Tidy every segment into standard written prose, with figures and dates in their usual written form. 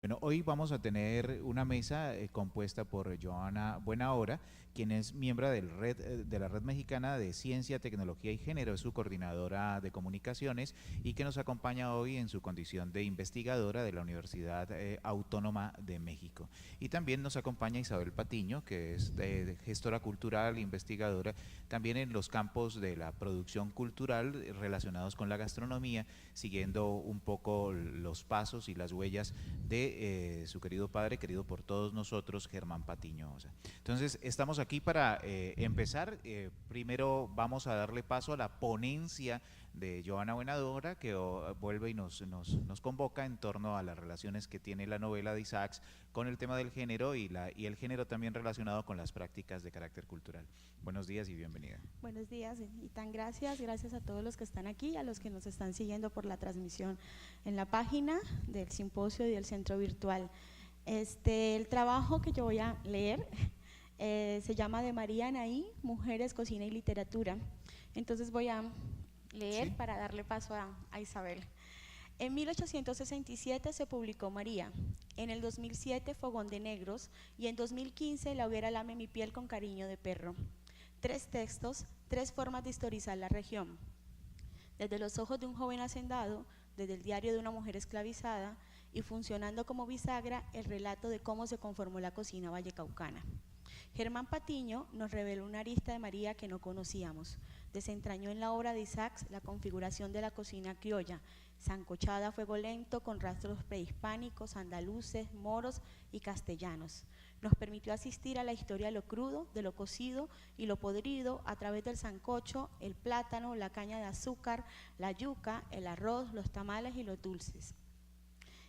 Bueno, hoy vamos a tener una mesa compuesta por Joana Buenahora, quien es miembro de la Red Mexicana de Ciencia, Tecnología y Género, es su coordinadora de comunicaciones y que nos acompaña hoy en su condición de investigadora de la Universidad Autónoma de México. Y también nos acompaña Isabel Patiño, que es gestora cultural, investigadora, también en los campos de la producción cultural relacionados con la gastronomía, siguiendo un poco los pasos y las huellas de su querido padre, querido por todos nosotros, Germán Patiño Osa. Entonces, estamos aquí para empezar. Primero vamos a darle paso a la ponencia de Joana Buenadora, que vuelve y nos convoca en torno a las relaciones que tiene la novela de Isaacs con el tema del género y el género también relacionado con las prácticas de carácter cultural. Buenos días y bienvenida. Buenos días y tan gracias a todos los que están aquí, a los que nos están siguiendo por la transmisión en la página del simposio y del centro virtual. El trabajo que yo voy a leer se llama De María Anaí, Mujeres, Cocina y Literatura. Entonces voy a leer ¿Sí? para darle paso a Isabel. En 1867 se publicó María, en el 2007 Fogón de Negros y en 2015 La hoguera lame mi piel con cariño de perro. 3 textos, 3 formas de historizar la región. Desde los ojos de un joven hacendado, desde el diario de una mujer esclavizada y funcionando como bisagra el relato de cómo se conformó la cocina vallecaucana. Germán Patiño nos reveló una arista de María que no conocíamos. Desentrañó en la obra de Isaacs la configuración de la cocina criolla, sancochada a fuego lento con rastros prehispánicos, andaluces, moros y castellanos. Nos permitió asistir a la historia de lo crudo, de lo cocido y lo podrido a través del sancocho, el plátano, la caña de azúcar, la yuca, el arroz, los tamales y los dulces.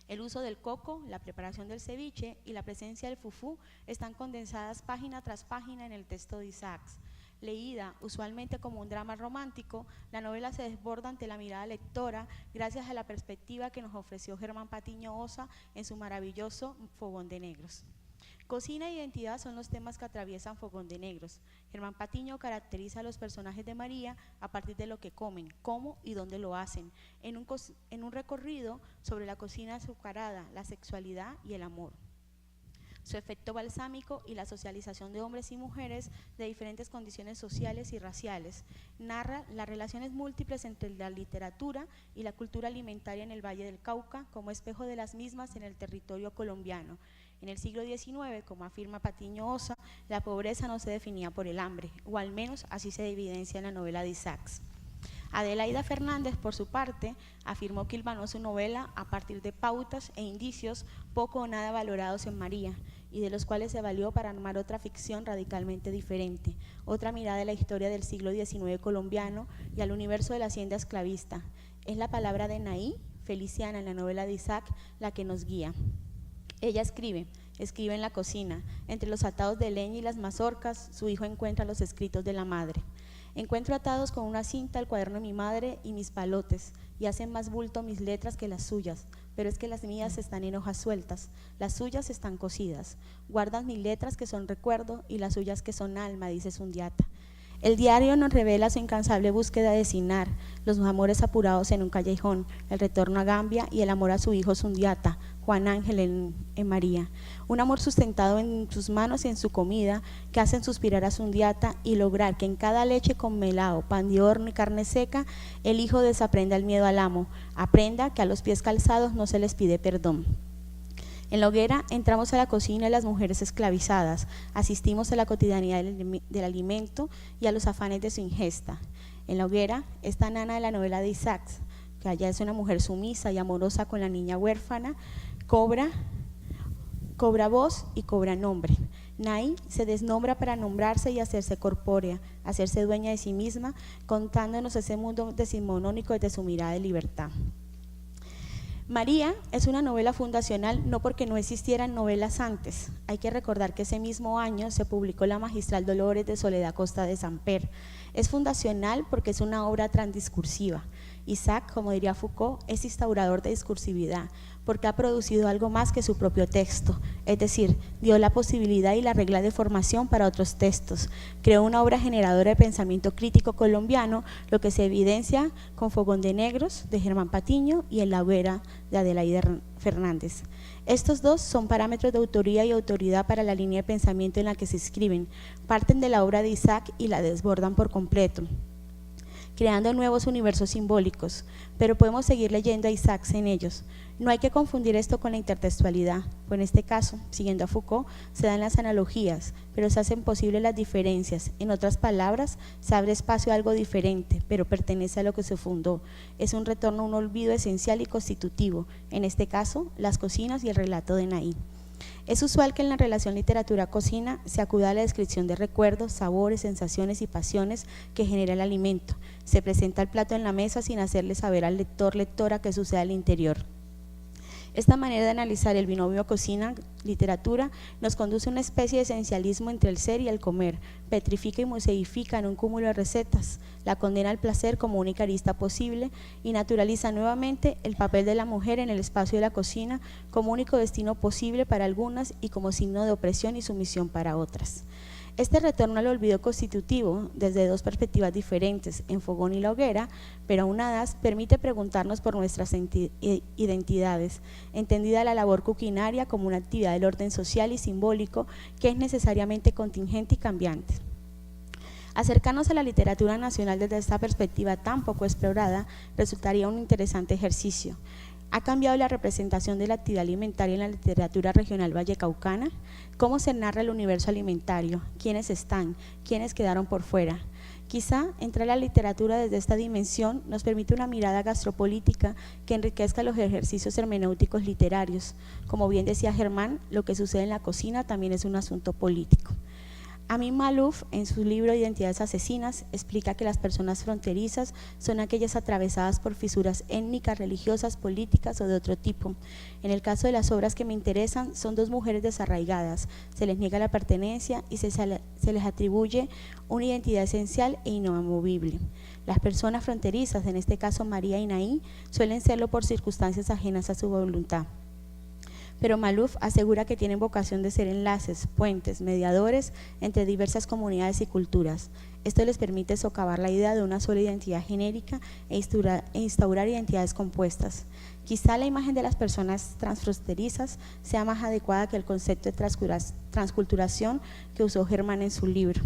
El uso del coco, la preparación del ceviche y la presencia del fufú están condensadas página tras página en el texto de Isaacs. Leída usualmente como un drama romántico, la novela se desborda ante la mirada lectora gracias a la perspectiva que nos ofreció Germán Patiño Osa en su maravilloso Fogón de Negros. Cocina e identidad son los temas que atraviesan Fogón de Negros. Germán Patiño caracteriza a los personajes de María a partir de lo que comen, cómo y dónde lo hacen, en un recorrido sobre la cocina azucarada, la sexualidad y el amor, su efecto balsámico y la socialización de hombres y mujeres de diferentes condiciones sociales y raciales. Narra las relaciones múltiples entre la literatura y la cultura alimentaria en el Valle del Cauca como espejo de las mismas en el territorio colombiano. En el siglo XIX, como afirma Patiño Osa, la pobreza no se definía por el hambre, o al menos así se evidencia en la novela de Isaacs. Adelaida Fernández, por su parte, afirmó que hilvanó su novela a partir de pautas e indicios poco o nada valorados en María, y de los cuales se valió para armar otra ficción radicalmente diferente, otra mirada a la historia del siglo XIX colombiano y al universo de la hacienda esclavista. Es la palabra de Naí, Feliciana en la novela de Isaac, la que nos guía. Ella escribe en la cocina, entre los atados de leña y las mazorcas, su hijo encuentra los escritos de la madre. Encuentro atados con una cinta el cuaderno de mi madre y mis palotes, y hacen más bulto mis letras que las suyas, pero es que las mías están en hojas sueltas, las suyas están cosidas. Guardan mis letras que son recuerdo y las suyas que son alma, dice Sundiata. El diario nos revela su incansable búsqueda de Sinar, los amores apurados en un callejón, el retorno a Gambia y el amor a su hijo Sundiata, Juan Ángel en María. Un amor sustentado en sus manos y en su comida que hacen suspirar a Sundiata y lograr que en cada leche con melao, pan de horno y carne seca, el hijo desaprenda el miedo al amo, aprenda que a los pies calzados no se les pide perdón. En la hoguera entramos a la cocina y las mujeres esclavizadas, asistimos a la cotidianidad del alimento y a los afanes de su ingesta. En la hoguera está Nana de la novela de Isaacs, que allá es una mujer sumisa y amorosa con la niña huérfana, cobra voz y cobra nombre. Naí se desnombra para nombrarse y hacerse corpórea, hacerse dueña de sí misma, contándonos ese mundo decimonónico desde su mirada de libertad. María es una novela fundacional no porque no existieran novelas antes. Hay que recordar que ese mismo año se publicó La magistral Dolores de Soledad Costa de Samper. Es fundacional porque es una obra transdiscursiva. Isaac, como diría Foucault, es instaurador de discursividad, porque ha producido algo más que su propio texto, es decir, dio la posibilidad y la regla de formación para otros textos. Creó una obra generadora de pensamiento crítico colombiano, lo que se evidencia con Fogón de Negros, de Germán Patiño, y En la hoguera, de Adelaida Fernández. Estos dos son parámetros de autoría y autoridad para la línea de pensamiento en la que se escriben, parten de la obra de Isaac y la desbordan por completo, creando nuevos universos simbólicos, pero podemos seguir leyendo a Isaac en ellos. No hay que confundir esto con la intertextualidad, pues en este caso, siguiendo a Foucault, se dan las analogías, pero se hacen posibles las diferencias. En otras palabras, se abre espacio a algo diferente, pero pertenece a lo que se fundó. Es un retorno a un olvido esencial y constitutivo, en este caso, las cocinas y el relato de Naí. Es usual que en la relación literatura-cocina se acuda a la descripción de recuerdos, sabores, sensaciones y pasiones que genera el alimento. Se presenta el plato en la mesa sin hacerle saber al lector-lectora qué sucede al interior. Esta manera de analizar el binomio cocina-literatura nos conduce a una especie de esencialismo entre el ser y el comer, petrifica y museifica en un cúmulo de recetas, la condena al placer como única arista posible y naturaliza nuevamente el papel de la mujer en el espacio de la cocina como único destino posible para algunas y como signo de opresión y sumisión para otras. Este retorno al olvido constitutivo, desde dos perspectivas diferentes, en Fogón y la hoguera, pero aunadas, permite preguntarnos por nuestras identidades, entendida la labor cuquinaria como una actividad del orden social y simbólico que es necesariamente contingente y cambiante. Acercarnos a la literatura nacional desde esta perspectiva tan poco explorada resultaría un interesante ejercicio. ¿Ha cambiado la representación de la actividad alimentaria en la literatura regional vallecaucana? ¿Cómo se narra el universo alimentario? ¿Quiénes están? ¿Quiénes quedaron por fuera? Quizá entrar a la literatura desde esta dimensión nos permite una mirada gastropolítica que enriquezca los ejercicios hermenéuticos literarios. Como bien decía Germán, lo que sucede en la cocina también es un asunto político. Amin Maalouf, en su libro Identidades asesinas, explica que las personas fronterizas son aquellas atravesadas por fisuras étnicas, religiosas, políticas o de otro tipo. En el caso de las obras que me interesan, son dos mujeres desarraigadas, se les niega la pertenencia y se les atribuye una identidad esencial e inamovible. Las personas fronterizas, en este caso María y Naí, suelen serlo por circunstancias ajenas a su voluntad. Pero Maalouf asegura que tienen vocación de ser enlaces, puentes, mediadores entre diversas comunidades y culturas. Esto les permite socavar la idea de una sola identidad genérica e instaurar identidades compuestas. Quizá la imagen de las personas transfronterizas sea más adecuada que el concepto de transculturación que usó Germán en su libro,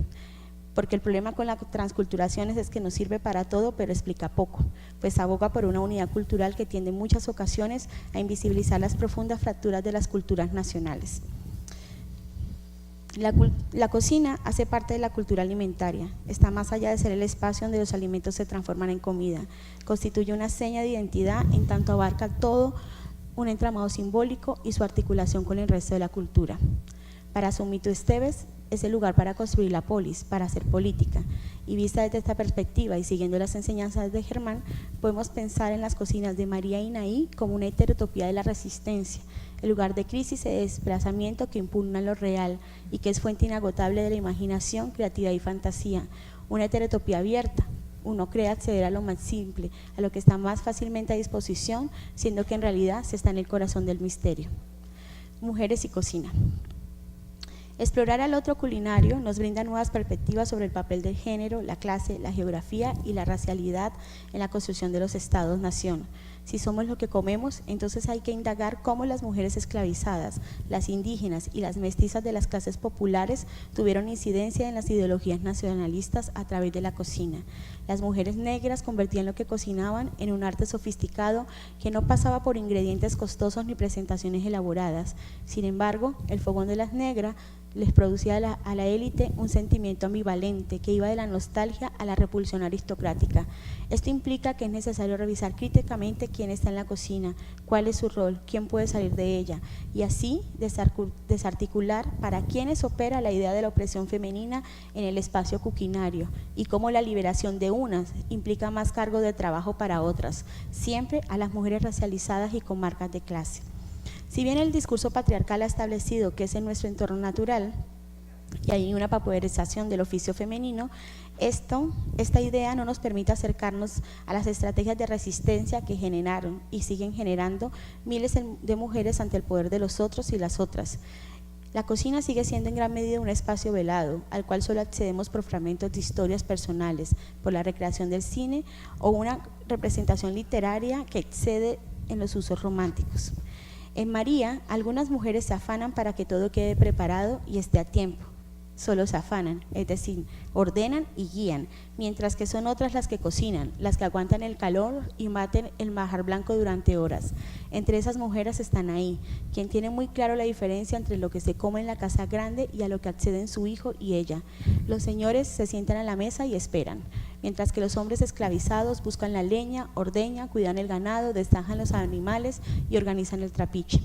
porque el problema con la transculturación es que nos sirve para todo, pero explica poco, pues aboga por una unidad cultural que tiende en muchas ocasiones a invisibilizar las profundas fracturas de las culturas nacionales. La cocina hace parte de la cultura alimentaria, está más allá de ser el espacio donde los alimentos se transforman en comida, constituye una seña de identidad en tanto abarca todo un entramado simbólico y su articulación con el resto de la cultura. Para Sumito Esteves, es el lugar para construir la polis, para hacer política. Y vista desde esta perspectiva y siguiendo las enseñanzas de Germán, podemos pensar en las cocinas de María y Naí como una heterotopía de la resistencia, el lugar de crisis y de desplazamiento que impugna lo real y que es fuente inagotable de la imaginación, creatividad y fantasía. Una heterotopía abierta. Uno cree acceder a lo más simple, a lo que está más fácilmente a disposición, siendo que en realidad se está en el corazón del misterio. Mujeres y cocina. Explorar al otro culinario nos brinda nuevas perspectivas sobre el papel del género, la clase, la geografía y la racialidad en la construcción de los estados-nación. Si somos lo que comemos, entonces hay que indagar cómo las mujeres esclavizadas, las indígenas y las mestizas de las clases populares tuvieron incidencia en las ideologías nacionalistas a través de la cocina. Las mujeres negras convertían lo que cocinaban en un arte sofisticado que no pasaba por ingredientes costosos ni presentaciones elaboradas. Sin embargo, el fogón de las negras les producía a la élite un sentimiento ambivalente que iba de la nostalgia a la repulsión aristocrática. Esto implica que es necesario revisar críticamente quién está en la cocina, cuál es su rol, quién puede salir de ella, y así desarticular para quienes opera la idea de la opresión femenina en el espacio cuquinario y cómo la liberación de unas implica más cargo de trabajo para otras, siempre a las mujeres racializadas y con marcas de clase. Si bien el discurso patriarcal ha establecido que es en nuestro entorno natural, y hay una papuderización del oficio femenino, esta idea no nos permite acercarnos a las estrategias de resistencia que generaron y siguen generando miles de mujeres ante el poder de los otros y las otras. La cocina sigue siendo en gran medida un espacio velado, al cual solo accedemos por fragmentos de historias personales, por la recreación del cine o una representación literaria que excede en los usos románticos. En María, algunas mujeres se afanan para que todo quede preparado y esté a tiempo. Solo se afanan, es decir, ordenan y guían, mientras que son otras las que cocinan, las que aguantan el calor y maten el manjar blanco durante horas. Entre esas mujeres están ahí, quien tiene muy claro la diferencia entre lo que se come en la casa grande y a lo que acceden su hijo y ella. Los señores se sientan a la mesa y esperan, mientras que los hombres esclavizados buscan la leña, ordeñan, cuidan el ganado, destajan los animales y organizan el trapiche.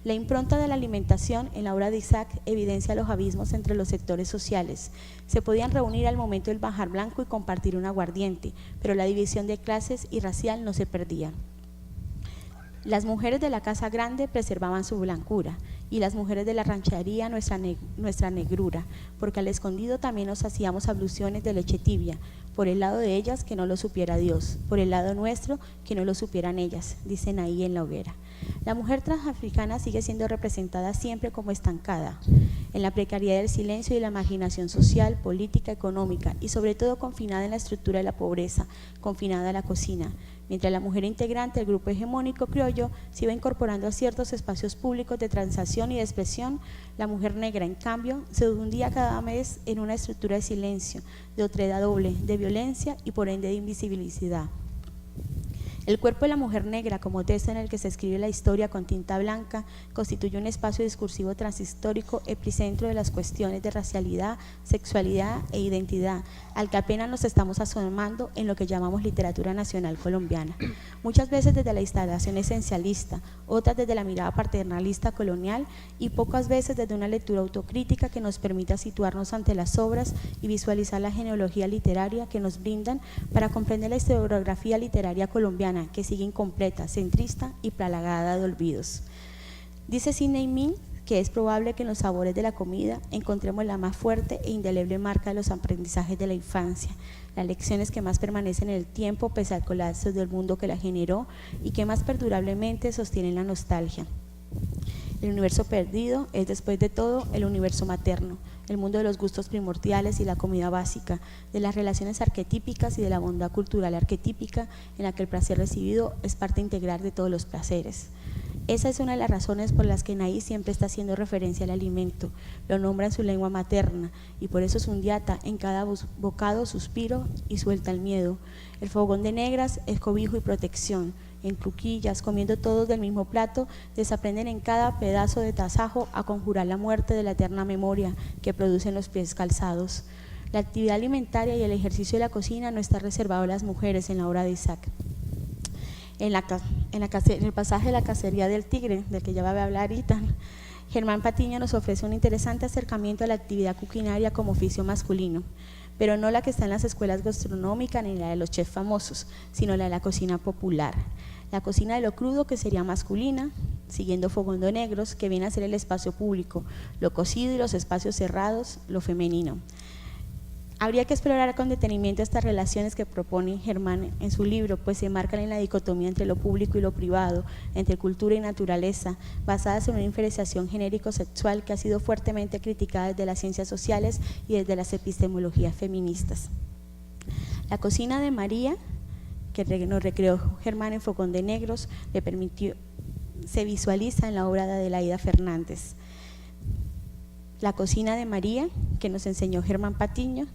La impronta de la alimentación en la obra de Isaac evidencia los abismos entre los sectores sociales. Se podían reunir al momento del manjar blanco y compartir un aguardiente, pero la división de clases y racial no se perdía. Las mujeres de la casa grande preservaban su blancura y las mujeres de la ranchería nuestra negrura, porque al escondido también nos hacíamos abluciones de leche tibia, por el lado de ellas que no lo supiera Dios, por el lado nuestro que no lo supieran ellas, dicen ahí en la hoguera. La mujer transafricana sigue siendo representada siempre como estancada, en la precariedad del silencio y la marginación social, política, económica y sobre todo confinada en la estructura de la pobreza, confinada a la cocina, mientras la mujer integrante del grupo hegemónico criollo se iba incorporando a ciertos espacios públicos de transacción y de expresión. La mujer negra, en cambio, se hundía cada vez en una estructura de silencio, de otredad doble, de violencia y por ende de invisibilidad. El cuerpo de la mujer negra, como texto en el que se escribe la historia con tinta blanca, constituye un espacio discursivo transhistórico, epicentro de las cuestiones de racialidad, sexualidad e identidad, al que apenas nos estamos asomando en lo que llamamos literatura nacional colombiana. Muchas veces desde la instalación esencialista, otras desde la mirada paternalista colonial y pocas veces desde una lectura autocrítica que nos permita situarnos ante las obras y visualizar la genealogía literaria que nos brindan para comprender la historiografía literaria colombiana, que sigue incompleta, centrista y plagada de olvidos. Dice Sidney Min que es probable que en los sabores de la comida encontremos la más fuerte e indeleble marca de los aprendizajes de la infancia, las lecciones que más permanecen en el tiempo pese al colapso del mundo que la generó y que más perdurablemente sostienen la nostalgia. El universo perdido es, después de todo, el universo materno, el mundo de los gustos primordiales y la comida básica, de las relaciones arquetípicas y de la bondad cultural arquetípica en la que el placer recibido es parte integral de todos los placeres. Esa es una de las razones por las que Naí siempre está haciendo referencia al alimento, lo nombra en su lengua materna y por eso Sundiata en cada bocado suspiro y suelta el miedo. El fogón de negras es cobijo y protección. En cruquillas, comiendo todos del mismo plato, desaprenden en cada pedazo de tasajo a conjurar la muerte de la eterna memoria que producen los pies calzados. La actividad alimentaria y el ejercicio de la cocina no está reservado a las mujeres en la obra de Isaac. En el pasaje de la cacería del tigre, del que ya va a hablar ahorita, Germán Patiño nos ofrece un interesante acercamiento a la actividad culinaria como oficio masculino, pero no la que está en las escuelas gastronómicas ni la de los chefs famosos, sino la de la cocina popular. La cocina de lo crudo, que sería masculina, siguiendo Fogón de Negros, que viene a ser el espacio público, lo cocido y los espacios cerrados, lo femenino. Habría que explorar con detenimiento estas relaciones que propone Germán en su libro, pues se marcan en la dicotomía entre lo público y lo privado, entre cultura y naturaleza, basadas en una diferenciación genérico-sexual que ha sido fuertemente criticada desde las ciencias sociales y desde las epistemologías feministas. La cocina de María, que nos recreó Germán en Fogón de Negros, se visualiza en la obra de Adelaida Fernández. La cocina de María, que nos enseñó Germán Patiño,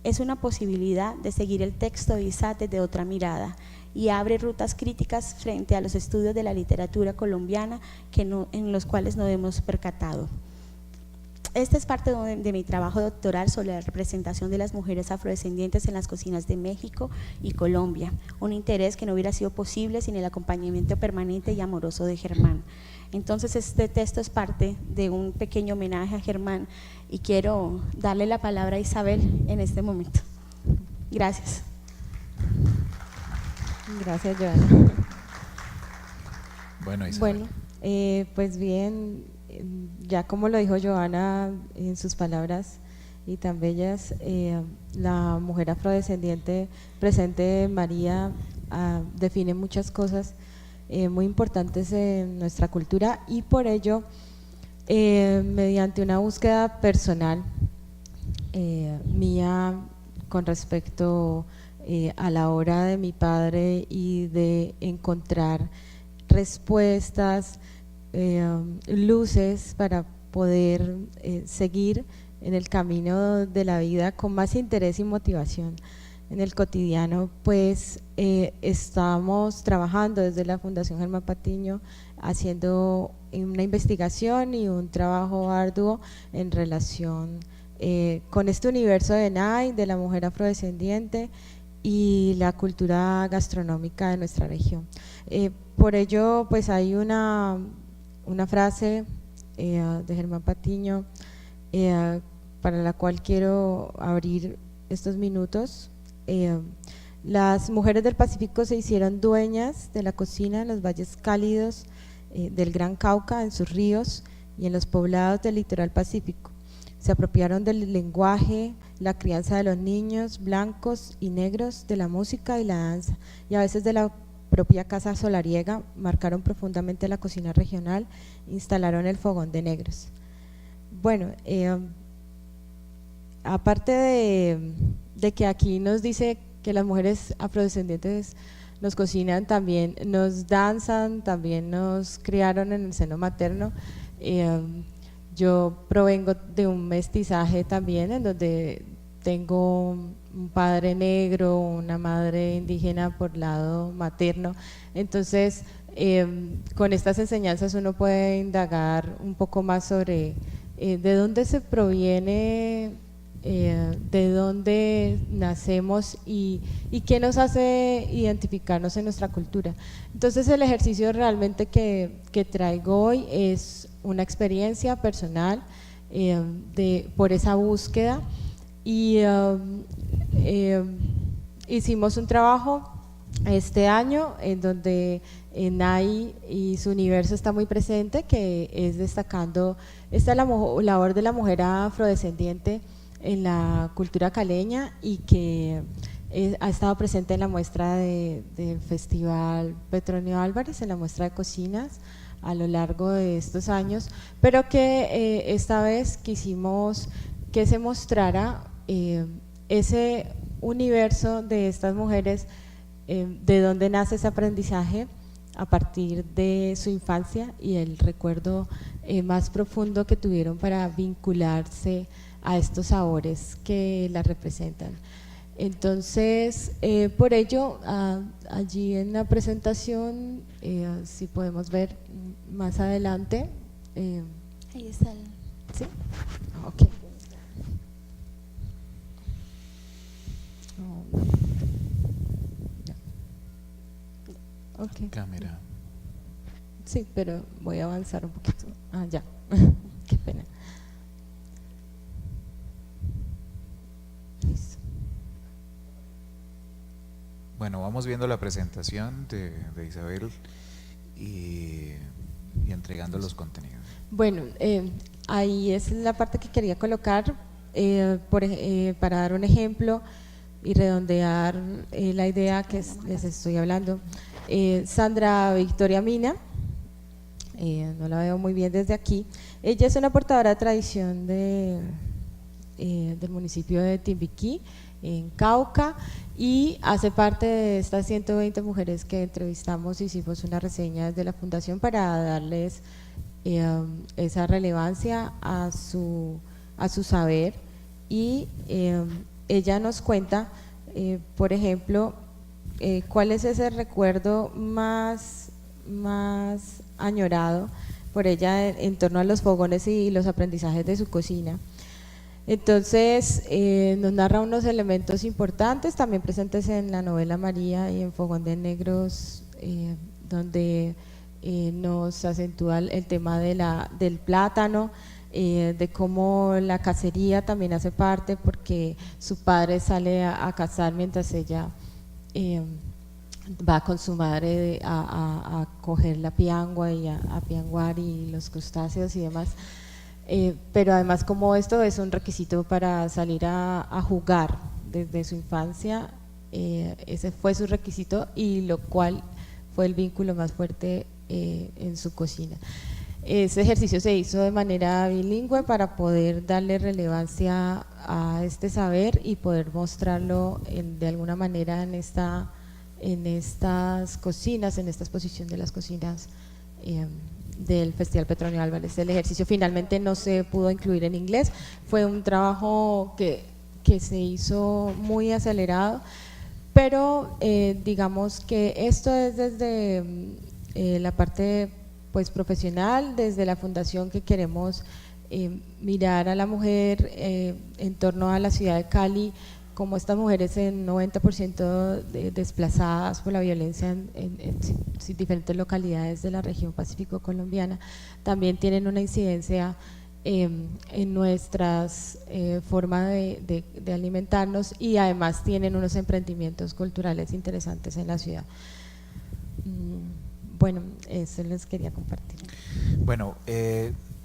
es una posibilidad de seguir el texto de Isaac desde otra mirada y abre rutas críticas frente a los estudios de la literatura colombiana en los cuales no hemos percatado. Esta es parte de mi trabajo doctoral sobre la representación de las mujeres afrodescendientes en las cocinas de México y Colombia, un interés que no hubiera sido posible sin el acompañamiento permanente y amoroso de Germán. Entonces este texto es parte de un pequeño homenaje a Germán y quiero darle la palabra a Isabel en este momento. Gracias. Gracias, Joana. Bueno, Isabel. Pues bien, ya como lo dijo Joana en sus palabras, y tan bellas. La mujer afrodescendiente presente en María define muchas cosas muy importantes en nuestra cultura, y por ello, mediante una búsqueda personal mía con respecto a la obra de mi padre y de encontrar respuestas, luces para poder seguir en el camino de la vida con más interés y motivación en el cotidiano, pues estamos trabajando desde la Fundación Germán Patiño haciendo una investigación y un trabajo arduo en relación con este universo de NAI, de la mujer afrodescendiente y la cultura gastronómica de nuestra región. Por ello, pues hay una frase de Germán Patiño para la cual quiero abrir estos minutos. Las mujeres del Pacífico se hicieron dueñas de la cocina en los valles cálidos del Gran Cauca, en sus ríos y en los poblados del litoral pacífico. Se apropiaron del lenguaje, la crianza de los niños blancos y negros, de la música y la danza, y a veces de la propia casa solariega. Marcaron profundamente la cocina regional, instalaron el fogón de negros. Bueno, aparte de que aquí nos dice que las mujeres afrodescendientes nos cocinan, también nos danzan, también nos criaron en el seno materno. Yo provengo de un mestizaje también, en donde tengo un padre negro, una madre indígena por lado materno. Entonces, con estas enseñanzas uno puede indagar un poco más sobre de dónde se proviene, de dónde nacemos y qué nos hace identificarnos en nuestra cultura. Entonces, el ejercicio realmente que traigo hoy es una experiencia personal por esa búsqueda, y hicimos un trabajo este año en donde NAI y su universo está muy presente, que es destacando esta labor de la mujer afrodescendiente en la cultura caleña, y que ha estado presente en la muestra del Festival Petronio Álvarez, en la muestra de cocinas a lo largo de estos años, pero que esta vez quisimos que se mostrara ese universo de estas mujeres, de dónde nace ese aprendizaje a partir de su infancia y el recuerdo más profundo que tuvieron para vincularse a estos sabores que la representan. Entonces, por ello, allí en la presentación, si podemos ver más adelante. Ahí está. ¿Sí? Ok. Okay. Cámara. Sí, pero voy a avanzar un poquito. Ya. Qué pena. Listo. Bueno, vamos viendo la presentación de Isabel y entregando los contenidos. Bueno, ahí es la parte que quería colocar para dar un ejemplo y redondear la idea que les estoy hablando. Sandra Victoria Mina, no la veo muy bien desde aquí. Ella es una portadora de tradición del municipio de Timbiquí, en Cauca, y hace parte de estas 120 mujeres que entrevistamos. Hicimos una reseña desde la fundación para darles esa relevancia a su saber, y ella nos cuenta, por ejemplo, cuál es ese recuerdo más añorado por ella en torno a los fogones y los aprendizajes de su cocina. Entonces nos narra unos elementos importantes también presentes en la novela María y en Fogón de Negros, donde nos acentúa el tema del plátano, de cómo la cacería también hace parte, porque su padre sale a cazar mientras ella va con su madre a coger la piangua y a pianguar y los crustáceos y demás. pero además como esto es un requisito para salir a jugar desde su infancia, ese fue su requisito y lo cual fue el vínculo más fuerte en su cocina. Ese ejercicio se hizo de manera bilingüe para poder darle relevancia a este saber y poder mostrarlo de alguna manera en estas cocinas, en esta exposición de las cocinas del Festival Petronio Álvarez. El ejercicio finalmente no se pudo incluir en inglés, fue un trabajo que se hizo muy acelerado, pero digamos que esto es desde la parte pues profesional, desde la fundación, que queremos mirar a la mujer en torno a la ciudad de Cali, como estas mujeres en 90% desplazadas por la violencia en diferentes localidades de la región Pacífico colombiana, también tienen una incidencia en nuestras formas de alimentarnos, y además tienen unos emprendimientos culturales interesantes en la ciudad. Bueno, eso les quería compartir. Bueno,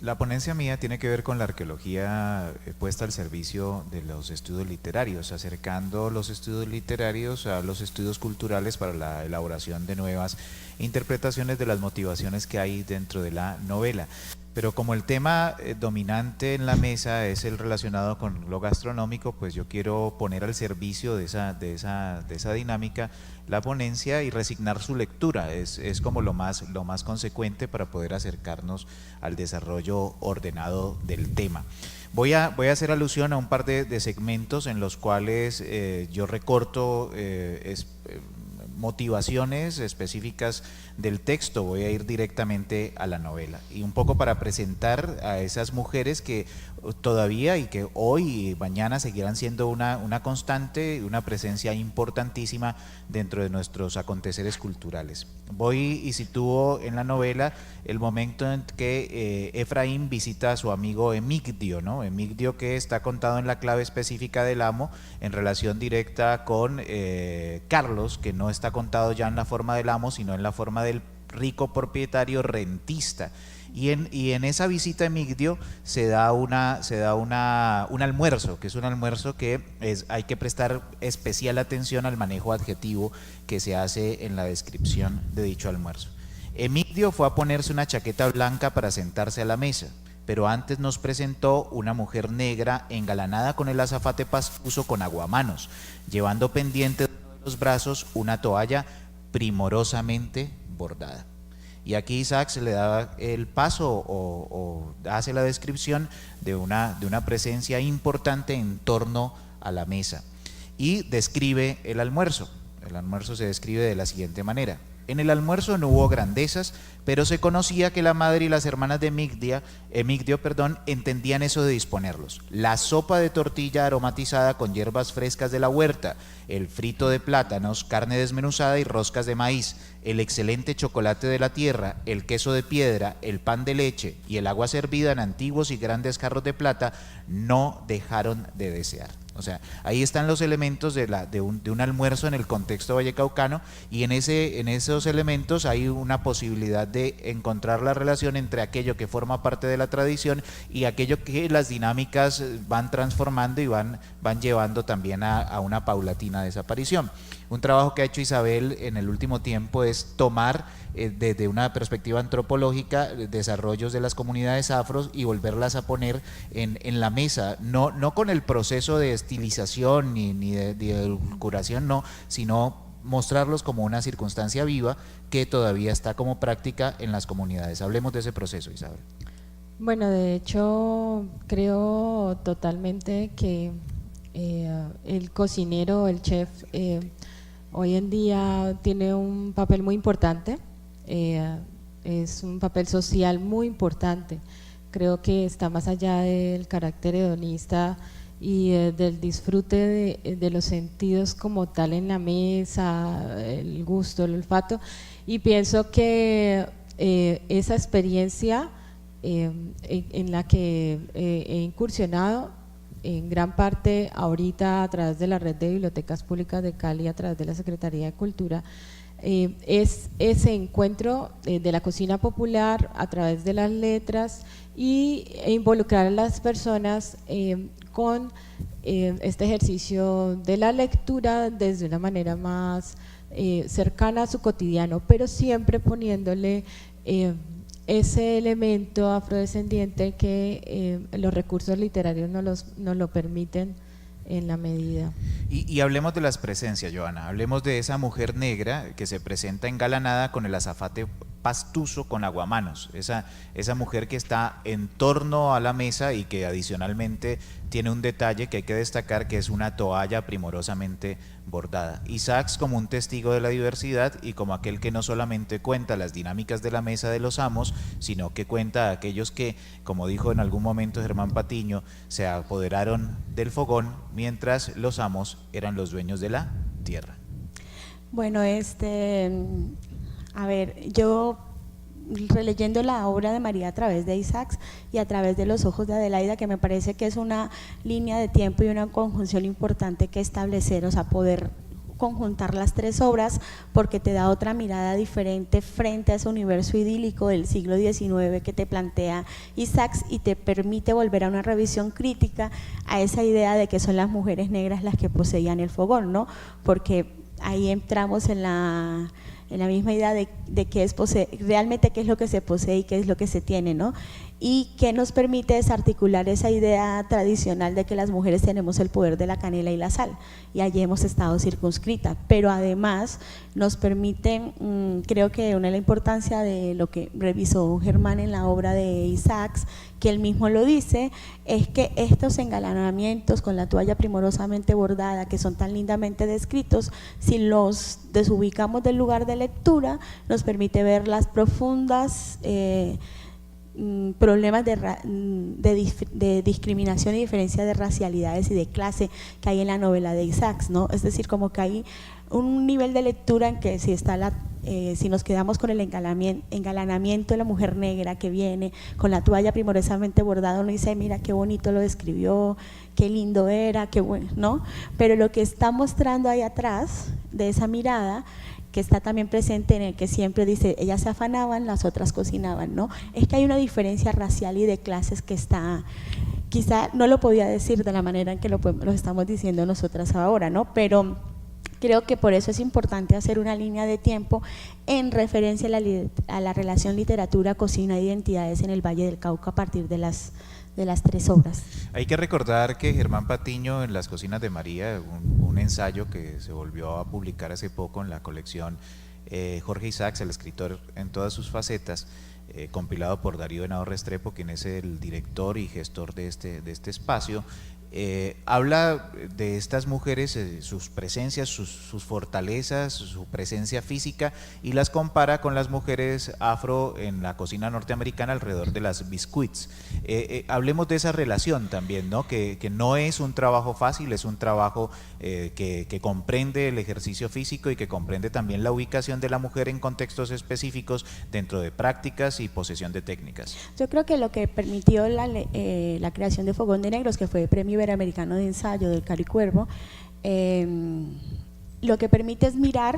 la ponencia mía tiene que ver con la arqueología puesta al servicio de los estudios literarios, acercando los estudios literarios a los estudios culturales para la elaboración de nuevas interpretaciones de las motivaciones que hay dentro de la novela. Pero como el tema dominante en la mesa es el relacionado con lo gastronómico, pues yo quiero poner al servicio de esa dinámica la ponencia y resignar su lectura. Es como lo más consecuente para poder acercarnos al desarrollo ordenado del tema. Voy a hacer alusión a un par de segmentos en los cuales yo recorto motivaciones específicas del texto. Voy a ir directamente a la novela y un poco para presentar a esas mujeres que todavía y que hoy y mañana seguirán siendo una constante, una presencia importantísima dentro de nuestros aconteceres culturales. Voy y sitúo en la novela el momento en que Efraín visita a su amigo Emigdio, ¿no? Emigdio, que está contado en la clave específica del amo en relación directa con Carlos, que no está contado ya en la forma del amo, sino en la forma del rico propietario rentista. Y en esa visita a Emigdio se da un almuerzo, que es un almuerzo que hay que prestar especial atención al manejo adjetivo que se hace en la descripción de dicho almuerzo. Emigdio fue a ponerse una chaqueta blanca para sentarse a la mesa, pero antes nos presentó una mujer negra engalanada con el azafate pastuso con aguamanos, llevando pendiente de los brazos una toalla primorosamente bordada. Y aquí Isaac se le da el paso o hace la descripción de una presencia importante en torno a la mesa y describe el almuerzo. El almuerzo se describe de la siguiente manera: en el almuerzo no hubo grandezas, pero se conocía que la madre y las hermanas de Emigdio entendían eso de disponerlos. La sopa de tortilla aromatizada con hierbas frescas de la huerta, el frito de plátanos, carne desmenuzada y roscas de maíz, el excelente chocolate de la tierra, el queso de piedra, el pan de leche y el agua servida en antiguos y grandes jarros de plata no dejaron de desear. O sea, ahí están los elementos de un almuerzo en el contexto vallecaucano, y en esos elementos hay una posibilidad de encontrar la relación entre aquello que forma parte de la tradición y aquello que las dinámicas van transformando y van llevando también a una paulatina desaparición. Un trabajo que ha hecho Isabel en el último tiempo es tomar desde una perspectiva antropológica desarrollos de las comunidades afros y volverlas a poner en la mesa, no con el proceso de estilización ni de edulcuración, no, sino mostrarlos como una circunstancia viva que todavía está como práctica en las comunidades. Hablemos de ese proceso, Isabel. Bueno, de hecho creo totalmente que el cocinero, el chef, hoy en día tiene un papel muy importante, es un papel social muy importante. Creo que está más allá del carácter hedonista y del disfrute de los sentidos como tal en la mesa, el gusto, el olfato, y pienso que esa experiencia en la que he incursionado en gran parte ahorita a través de la red de bibliotecas públicas de Cali, a través de la Secretaría de Cultura, es ese encuentro de la cocina popular a través de las letras e involucrar a las personas con este ejercicio de la lectura desde una manera más cercana a su cotidiano, pero siempre poniéndole ese elemento afrodescendiente que los recursos literarios nos lo permiten en la medida. Y hablemos de las presencias, Joana, hablemos de esa mujer negra que se presenta engalanada con el azafate pastuso con aguamanos, esa mujer que está en torno a la mesa y que adicionalmente tiene un detalle que hay que destacar, que es una toalla primorosamente bordada. Isaacs como un testigo de la diversidad y como aquel que no solamente cuenta las dinámicas de la mesa de los amos, sino que cuenta a aquellos que, como dijo en algún momento Germán Patiño, se apoderaron del fogón mientras los amos eran los dueños de la tierra. Bueno, a ver, yo releyendo la obra de María a través de Isaacs y a través de los ojos de Adelaida, que me parece que es una línea de tiempo y una conjunción importante que establecer, o sea, poder conjuntar las tres obras, porque te da otra mirada diferente frente a ese universo idílico del siglo XIX que te plantea Isaacs y te permite volver a una revisión crítica a esa idea de que son las mujeres negras las que poseían el fogón, ¿no? Porque ahí entramos en la misma idea de qué es realmente qué es lo que se posee y qué es lo que se tiene, ¿no? Y que nos permite desarticular esa idea tradicional de que las mujeres tenemos el poder de la canela y la sal, y allí hemos estado circunscritas, pero además nos permite, creo que una de la importancia de lo que revisó Germán en la obra de Isaacs, que él mismo lo dice, es que estos engalanamientos con la toalla primorosamente bordada, que son tan lindamente descritos, si los desubicamos del lugar de lectura, nos permite ver las profundas problemas de discriminación y diferencia de racialidades y de clase que hay en la novela de Isaacs, ¿no? Es decir, como que hay un nivel de lectura en que si nos quedamos con el engalanamiento de la mujer negra que viene con la toalla primorosamente bordada, uno dice, mira qué bonito lo describió, qué lindo era, qué bueno, ¿no? Pero lo que está mostrando ahí atrás de esa mirada, que está también presente en el que siempre dice, ellas se afanaban, las otras cocinaban, ¿no? Es que hay una diferencia racial y de clases que está, quizá no lo podía decir de la manera en que lo estamos diciendo nosotras ahora, ¿no? Pero creo que por eso es importante hacer una línea de tiempo en referencia a la relación literatura, cocina e identidades en el Valle del Cauca a partir de las tres obras. Hay que recordar que Germán Patiño en Las Cocinas de María, un ensayo que se volvió a publicar hace poco en la colección Jorge Isaacs, el escritor en todas sus facetas, compilado por Darío Henao Restrepo, quien es el director y gestor de este espacio, habla de estas mujeres, sus presencias, sus fortalezas, su presencia física, y las compara con las mujeres afro en la cocina norteamericana alrededor de las biscuits. Hablemos de esa relación también, ¿no? Que no es un trabajo fácil, es un trabajo que comprende el ejercicio físico y que comprende también la ubicación de la mujer en contextos específicos dentro de prácticas y posesión de técnicas. Yo creo que lo que permitió la creación de Fogón de Negros, que fue Premio Iberoamericano de Ensayo del Caricuervo, lo que permite es mirar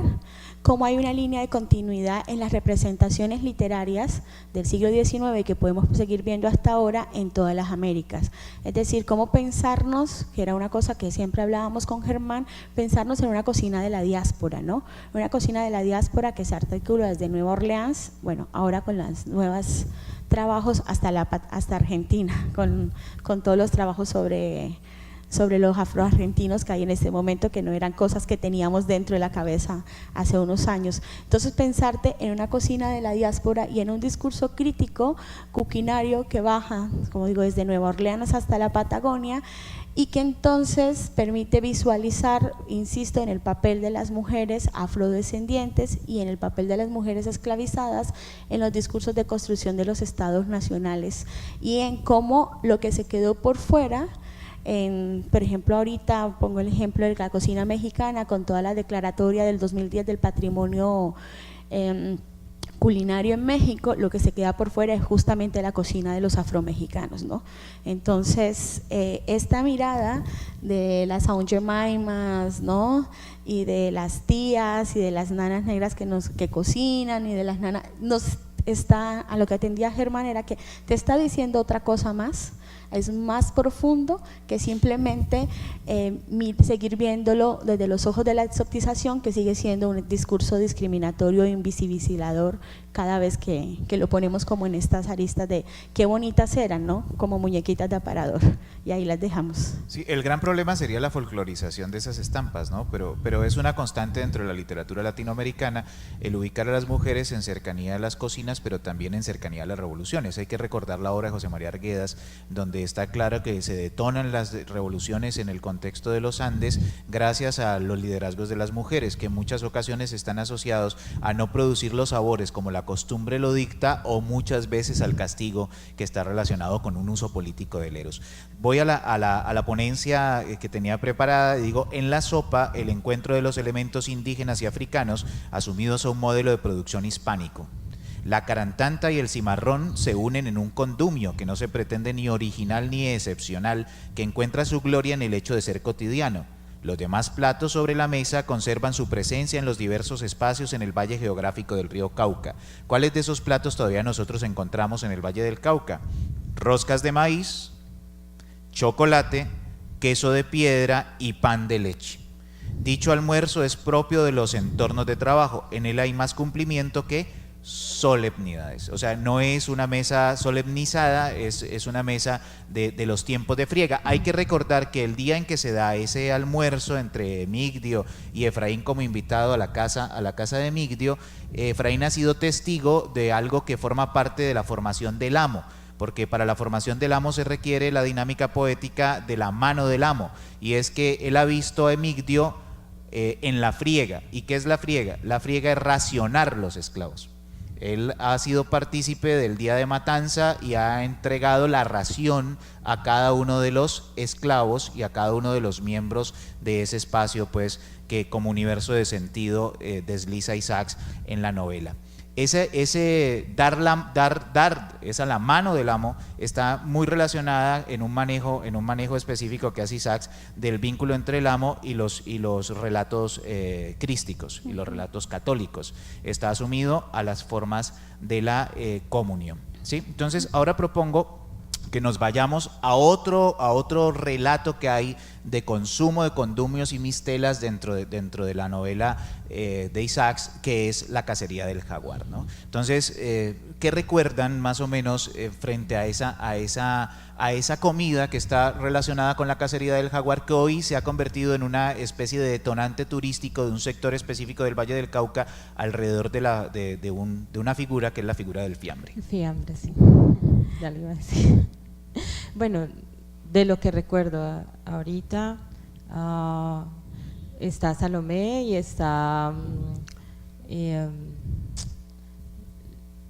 cómo hay una línea de continuidad en las representaciones literarias del siglo XIX que podemos seguir viendo hasta ahora en todas las Américas. Es decir, cómo pensarnos, que era una cosa que siempre hablábamos con Germán, pensarnos en una cocina de la diáspora, ¿no? Una cocina de la diáspora que se articula desde Nueva Orleans, bueno, ahora con las nuevas trabajos hasta Argentina, con todos los trabajos sobre los afroargentinos que hay en este momento, que no eran cosas que teníamos dentro de la cabeza hace unos años. Entonces pensarte en una cocina de la diáspora y en un discurso crítico, cuquinario, que baja, como digo, desde Nueva Orleans hasta la Patagonia, y que entonces permite visualizar, insisto, en el papel de las mujeres afrodescendientes y en el papel de las mujeres esclavizadas en los discursos de construcción de los estados nacionales, y en cómo lo que se quedó por fuera, por ejemplo, ahorita pongo el ejemplo de la cocina mexicana con toda la declaratoria del 2010 del patrimonio culinario en México, lo que se queda por fuera es justamente la cocina de los afromexicanos, ¿no? Entonces, esta mirada de las Aunt Jemimas, ¿no? Y de las tías y de las nanas negras que cocinan y de las nanas, nos está, a lo que atendía Germán era que te está diciendo otra cosa más, es más profundo que simplemente seguir viéndolo desde los ojos de la exotización, que sigue siendo un discurso discriminatorio e invisibilizador cada vez que lo ponemos como en estas aristas de qué bonitas eran, ¿no? Como muñequitas de aparador, y ahí las dejamos. Sí, el gran problema sería la folclorización de esas estampas, ¿no? Pero es una constante dentro de la literatura latinoamericana el ubicar a las mujeres en cercanía a las cocinas, pero también en cercanía a las revoluciones. Hay que recordar la obra de José María Arguedas, donde está claro que se detonan las revoluciones en el contexto de los Andes gracias a los liderazgos de las mujeres, que en muchas ocasiones están asociados a no producir los sabores como la costumbre lo dicta, o muchas veces al castigo, que está relacionado con un uso político del eros. Voy a la ponencia que tenía preparada. Digo, en la sopa, el encuentro de los elementos indígenas y africanos asumidos a un modelo de producción hispánico. La carantanta y el cimarrón se unen en un condumio que no se pretende ni original ni excepcional, que encuentra su gloria en el hecho de ser cotidiano. Los demás platos sobre la mesa conservan su presencia en los diversos espacios en el valle geográfico del río Cauca. ¿Cuáles de esos platos todavía nosotros encontramos en el valle del Cauca? Roscas de maíz, chocolate, queso de piedra y pan de leche. Dicho almuerzo es propio de los entornos de trabajo. En él hay más cumplimiento que solemnidades. O sea, no es una mesa solemnizada, es una mesa de los tiempos de friega. Hay que recordar que el día en que se da ese almuerzo entre Migdio y Efraín como invitado a la casa de Migdio, Efraín ha sido testigo de algo que forma parte de la formación del amo, porque para la formación del amo se requiere la dinámica poética de la mano del amo, y es que él ha visto a Migdio en la friega. ¿Y qué es la friega? La friega es racionar los esclavos. Él ha sido partícipe del día de matanza y ha entregado la ración a cada uno de los esclavos y a cada uno de los miembros de ese espacio, pues, que como universo de sentido desliza Isaacs en la novela. Ese dar esa la mano del amo está muy relacionada en un manejo específico que hace Isaacs del vínculo entre el amo y los relatos crísticos y los relatos católicos. Está asumido a las formas de la comunión, ¿sí? Entonces ahora propongo que nos vayamos a otro relato que hay de consumo de condumios y mistelas dentro de la novela de Isaacs, que es la cacería del jaguar, ¿no? Entonces, ¿qué recuerdan más o menos frente a esa comida que está relacionada con la cacería del jaguar, que hoy se ha convertido en una especie de detonante turístico de un sector específico del Valle del Cauca alrededor de una figura que es la figura del fiambre? El fiambre, sí, ya lo iba a decir. Bueno, de lo que recuerdo ahorita, está Salomé y está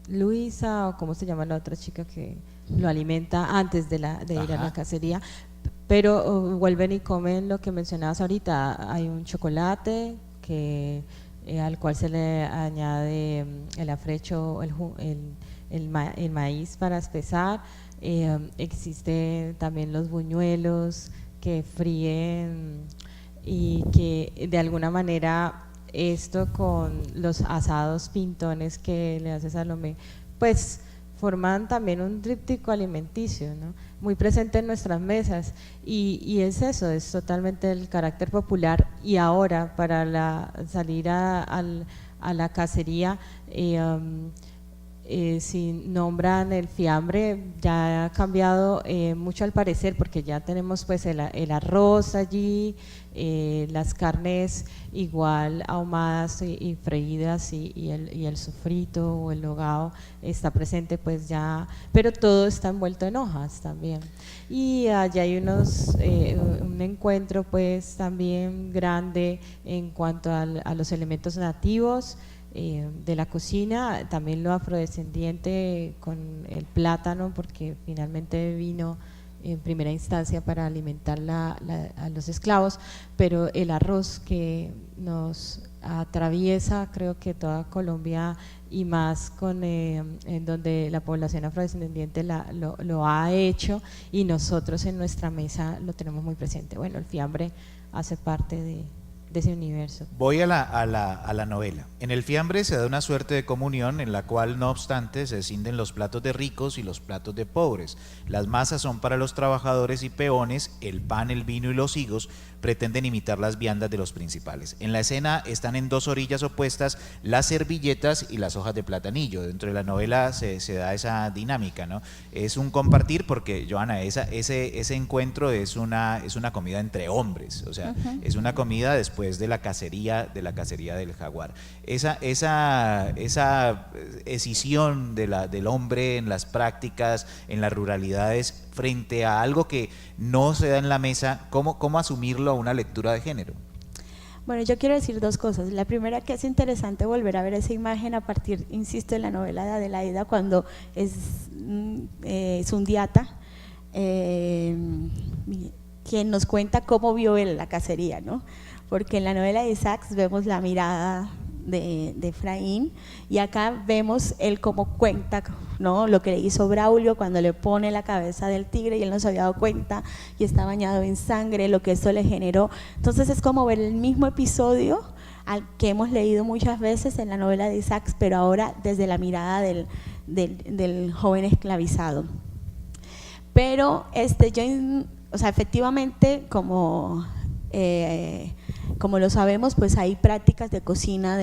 Luisa, o cómo se llama la otra chica que lo alimenta antes de ir a la cacería, pero vuelven y comen lo que mencionabas ahorita. Hay un chocolate al cual se le añade el afrecho, el maíz para espesar. Existen también los buñuelos que fríen, y que de alguna manera esto con los asados pintones que le hace Salomé, pues forman también un tríptico alimenticio, ¿no? Muy presente en nuestras mesas, y es eso, es totalmente el carácter popular. Y ahora para salir a la cacería, si nombran el fiambre, ya ha cambiado mucho al parecer, porque ya tenemos pues el arroz allí, las carnes igual ahumadas y freídas, y el sofrito o el hogao está presente pues ya, pero todo está envuelto en hojas también. Y allá hay un encuentro pues también grande en cuanto a los elementos nativos de la cocina, también lo afrodescendiente con el plátano, porque finalmente vino en primera instancia para alimentar a los esclavos, pero el arroz que nos atraviesa creo que toda Colombia y más en donde la población afrodescendiente lo ha hecho y nosotros en nuestra mesa lo tenemos muy presente. Bueno, el fiambre hace parte de ese universo. Voy a la novela. En el fiambre se da una suerte de comunión en la cual, no obstante, se escinden los platos de ricos y los platos de pobres. Las masas son para los trabajadores y peones, el pan, el vino y los higos pretenden imitar las viandas de los principales. En la escena están en dos orillas opuestas las servilletas y las hojas de platanillo. Dentro de la novela se da esa dinámica, ¿no? Es un compartir porque, Johanna, ese encuentro es una comida entre hombres, o sea, es una comida después de la cacería del jaguar. Esa escisión del hombre en las prácticas, en las ruralidades, frente a algo que no se da en la mesa, ¿cómo asumirlo a una lectura de género? Bueno, yo quiero decir dos cosas. La primera, que es interesante volver a ver esa imagen a partir, insisto, de la novela de Adelaida, cuando es Sundiata, quien nos cuenta cómo vio él la cacería, ¿no? Porque en la novela de Isaacs vemos la mirada de Efraín y acá vemos él cómo cuenta, ¿no?, lo que le hizo Braulio cuando le pone la cabeza del tigre y él no se había dado cuenta y está bañado en sangre, lo que eso le generó. Entonces es como ver el mismo episodio al que hemos leído muchas veces en la novela de Isaacs, pero ahora desde la mirada del joven esclavizado. Pero o sea, efectivamente, como lo sabemos, pues hay prácticas de cocina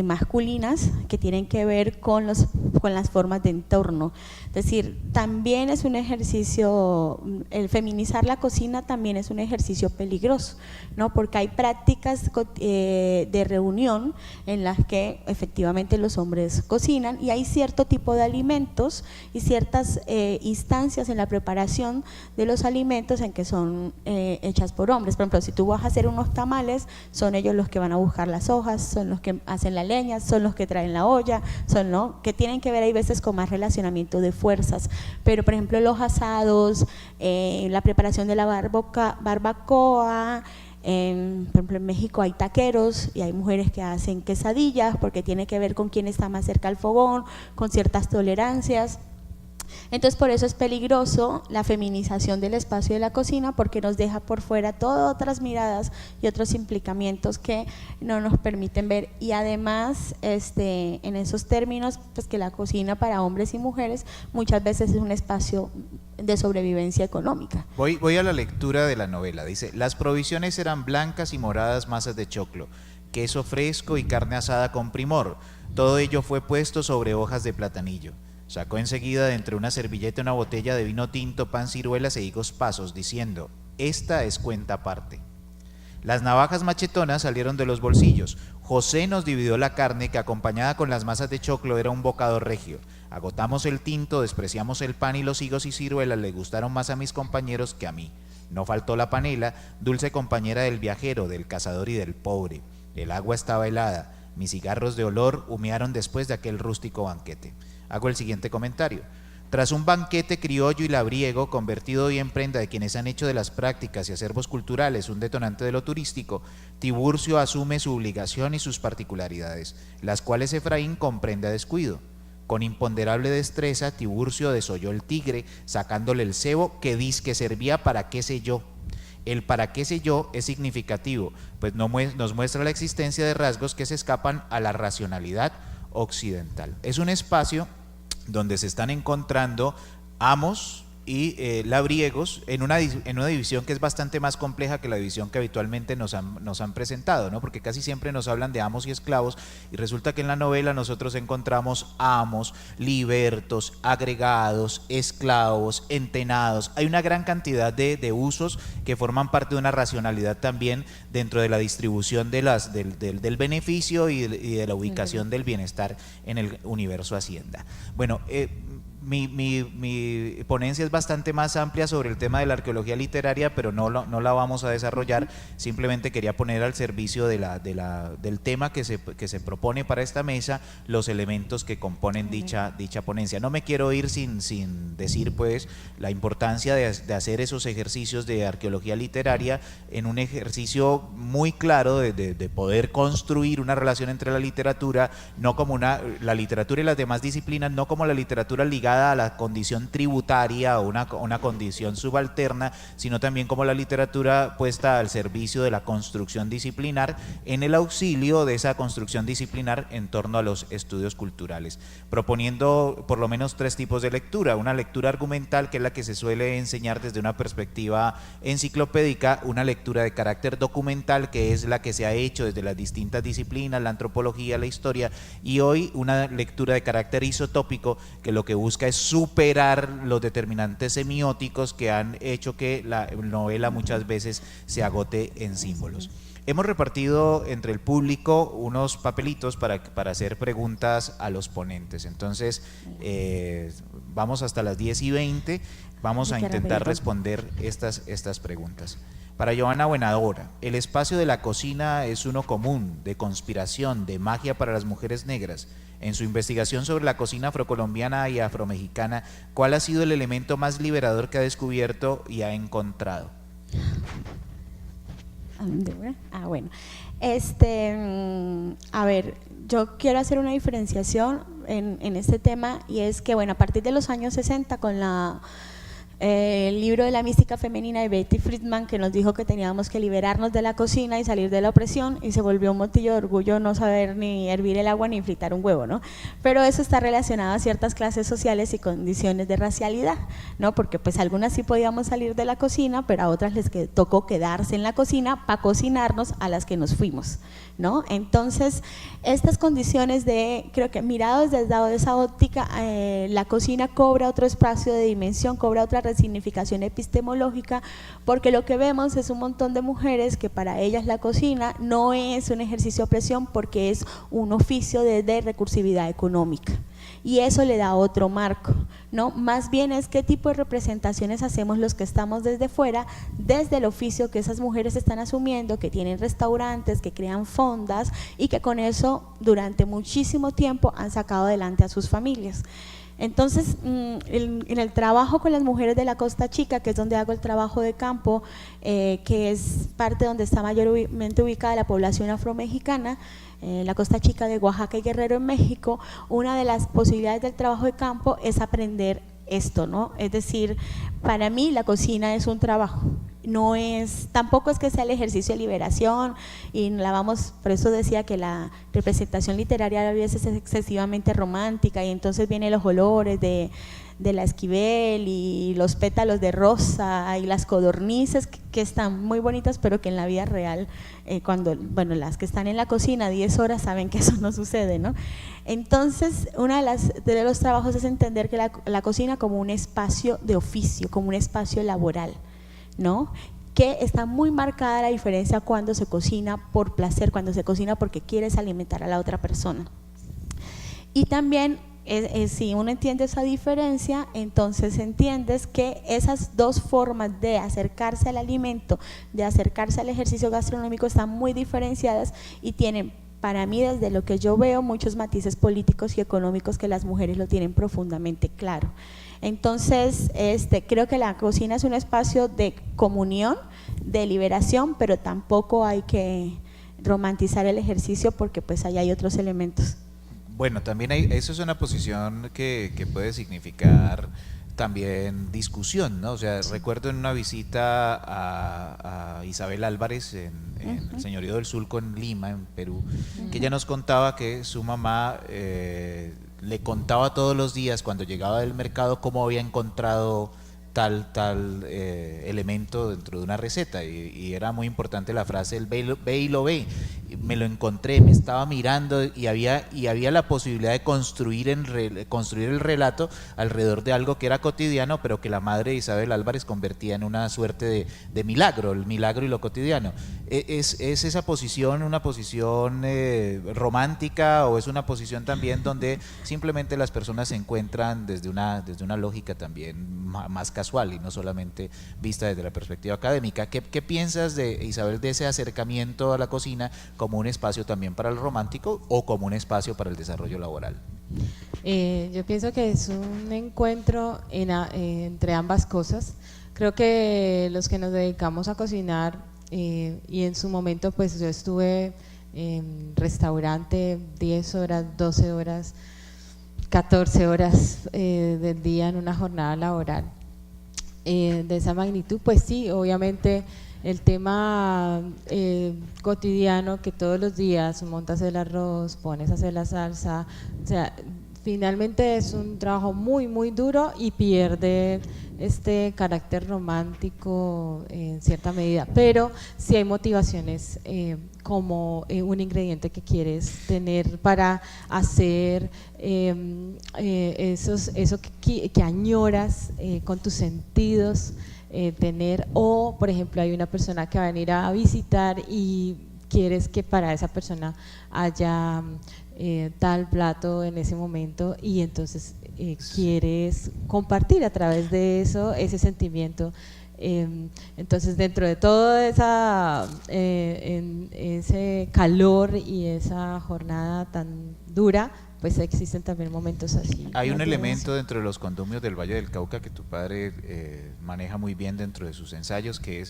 masculinas que tienen que ver con las formas de entorno. Es decir, también es un ejercicio, el feminizar la cocina también es un ejercicio peligroso, ¿no? Porque hay prácticas de reunión en las que efectivamente los hombres cocinan y hay cierto tipo de alimentos y ciertas instancias en la preparación de los alimentos en que son hechas por hombres. Por ejemplo, si tú vas a hacer unos tamales, son ellos los que van a buscar las hojas, son los que hacen la leña, son los que traen la olla, ¿no?, que tienen que ver hay veces con más relacionamiento de fuerzas. Pero por ejemplo los asados, la preparación de la barbacoa, por ejemplo en México hay taqueros y hay mujeres que hacen quesadillas porque tiene que ver con quién está más cerca al fogón, con ciertas tolerancias. Entonces por eso es peligroso la feminización del espacio de la cocina, porque nos deja por fuera todas otras miradas y otros implicamientos que no nos permiten ver. Y además en esos términos, pues que la cocina para hombres y mujeres muchas veces es un espacio de sobrevivencia económica. Voy a la lectura de la novela. Dice: las provisiones eran blancas y moradas masas de choclo, queso fresco y carne asada con primor. Todo ello fue puesto sobre hojas de platanillo. Sacó enseguida de entre una servilleta una botella de vino tinto, pan, ciruelas e higos pasos, diciendo: esta es cuenta aparte. Las navajas machetonas salieron de los bolsillos. José nos dividió la carne, que acompañada con las masas de choclo era un bocado regio. Agotamos el tinto, despreciamos el pan, y los higos y ciruelas le gustaron más a mis compañeros que a mí. No faltó la panela, dulce compañera del viajero, del cazador y del pobre. El agua estaba helada. Mis cigarros de olor humearon después de aquel rústico banquete. Hago el siguiente comentario. Tras un banquete criollo y labriego, convertido hoy en prenda de quienes han hecho de las prácticas y acervos culturales un detonante de lo turístico, Tiburcio asume su obligación y sus particularidades, las cuales Efraín comprende a descuido. Con imponderable destreza, Tiburcio desolló el tigre, sacándole el cebo que dizque servía para qué sé yo. El para qué sé yo es significativo, pues nos muestra la existencia de rasgos que se escapan a la racionalidad occidental. Es un espacio donde se están encontrando amos y labriegos en una división que es bastante más compleja que la división que habitualmente nos han presentado, ¿no? Porque casi siempre nos hablan de amos y esclavos, y resulta que en la novela nosotros encontramos amos, libertos, agregados, esclavos, entenados. Hay una gran cantidad de usos que forman parte de una racionalidad también dentro de la distribución del beneficio y de la ubicación del bienestar en el universo Hacienda. Bueno, mi ponencia es bastante más amplia sobre el tema de la arqueología literaria, pero no la vamos a desarrollar. Simplemente quería poner al servicio del tema que se propone para esta mesa los elementos que componen dicha ponencia. No me quiero ir sin decir pues la importancia de hacer esos ejercicios de arqueología literaria en un ejercicio muy claro de poder construir una relación entre la literatura, no como la literatura y las demás disciplinas, no como la literatura ligada a la condición tributaria o una condición subalterna, sino también como la literatura puesta al servicio de la construcción disciplinar, en el auxilio de esa construcción disciplinar en torno a los estudios culturales, proponiendo por lo menos 3 tipos de lectura: una lectura argumental, que es la que se suele enseñar desde una perspectiva enciclopédica; una lectura de carácter documental, que es la que se ha hecho desde las distintas disciplinas, la antropología, la historia; y hoy una lectura de carácter isotópico, que lo que busca es superar los determinantes semióticos que han hecho que la novela muchas veces se agote en símbolos. Hemos repartido entre el público unos papelitos para hacer preguntas a los ponentes. Entonces, vamos hasta las 10:20, vamos a intentar responder estas preguntas. Para Joana Buenahora, el espacio de la cocina es uno común, de conspiración, de magia para las mujeres negras. En su investigación sobre la cocina afrocolombiana y afromexicana, ¿cuál ha sido el elemento más liberador que ha descubierto y ha encontrado? Bueno, a ver, yo quiero hacer una diferenciación en este tema, y es que, bueno, a partir de los años 60, con el libro de la mística femenina de Betty Friedman, que nos dijo que teníamos que liberarnos de la cocina y salir de la opresión, y se volvió un motivo de orgullo no saber ni hervir el agua ni fritar un huevo, ¿no? Pero eso está relacionado a ciertas clases sociales y condiciones de racialidad, ¿no? Porque pues algunas sí podíamos salir de la cocina, pero a otras les tocó quedarse en la cocina para cocinarnos a las que nos fuimos, ¿no? Entonces, estas condiciones creo que mirados desde esa óptica, la cocina cobra otro espacio de dimensión, cobra otra resignificación epistemológica, porque lo que vemos es un montón de mujeres que para ellas la cocina no es un ejercicio de opresión, porque es un oficio de recursividad económica. Y eso le da otro marco, ¿no? Más bien es qué tipo de representaciones hacemos los que estamos desde fuera, desde el oficio que esas mujeres están asumiendo, que tienen restaurantes, que crean fondas y que con eso durante muchísimo tiempo han sacado adelante a sus familias. Entonces, en el trabajo con las mujeres de la Costa Chica, que es donde hago el trabajo de campo, que es parte donde está mayormente ubicada la población afromexicana, la Costa Chica de Oaxaca y Guerrero en México, una de las posibilidades del trabajo de campo es aprender esto, ¿no? Es decir, para mí la cocina es un trabajo, tampoco es que sea el ejercicio de liberación, y por eso decía que la representación literaria a veces es excesivamente romántica, y entonces vienen los olores de la esquivel y los pétalos de rosa y las codornices que están muy bonitas, pero que en la vida real, las que están en la cocina 10 horas saben que eso no sucede, ¿no? Entonces, uno de los trabajos es entender que la cocina como un espacio de oficio, como un espacio laboral, ¿no? Que está muy marcada la diferencia cuando se cocina por placer, cuando se cocina porque quieres alimentar a la otra persona. Y también, si uno entiende esa diferencia, entonces entiendes que esas dos formas de acercarse al alimento, de acercarse al ejercicio gastronómico, están muy diferenciadas y tienen, para mí, desde lo que yo veo, muchos matices políticos y económicos que las mujeres lo tienen profundamente claro. Entonces, creo que la cocina es un espacio de comunión, de liberación, pero tampoco hay que romantizar el ejercicio, porque pues ahí hay otros elementos. Bueno, también eso es una posición que puede significar también discusión, ¿no? O sea, recuerdo en una visita a Isabel Álvarez en el Señorío del Sulco en Lima, en Perú, que ella nos contaba que su mamá le contaba todos los días cuando llegaba del mercado cómo había encontrado tal elemento dentro de una receta y era muy importante la frase, el ve y lo ve. Me lo encontré, me estaba mirando y había la posibilidad de construir el relato alrededor de algo que era cotidiano, pero que la madre Isabel Álvarez convertía en una suerte de milagro, el milagro y lo cotidiano. ¿Es esa posición una posición romántica o es una posición también donde simplemente las personas se encuentran desde una lógica también más casual y no solamente vista desde la perspectiva académica? ¿Qué piensas de, Isabel, de ese acercamiento a la cocina como un espacio también para el romántico o como un espacio para el desarrollo laboral? Yo pienso que es un encuentro entre ambas cosas. Creo que los que nos dedicamos a cocinar, y en su momento pues yo estuve en restaurante 10 horas, 12 horas, 14 horas del día en una jornada laboral de esa magnitud, pues sí, obviamente el tema cotidiano que todos los días montas el arroz, pones a hacer la salsa, o sea, finalmente es un trabajo muy, muy duro y pierde este carácter romántico en cierta medida, pero sí hay motivaciones como un ingrediente que quieres tener para hacer eso que añoras con tus sentidos tener, o por ejemplo hay una persona que va a venir a visitar y quieres que para esa persona haya tal plato en ese momento y entonces quieres compartir a través de eso ese sentimiento. Entonces dentro de todo ese calor y esa jornada tan dura, pues existen también momentos así. Hay un elemento dentro de los condominios del Valle del Cauca que tu padre maneja muy bien dentro de sus ensayos, que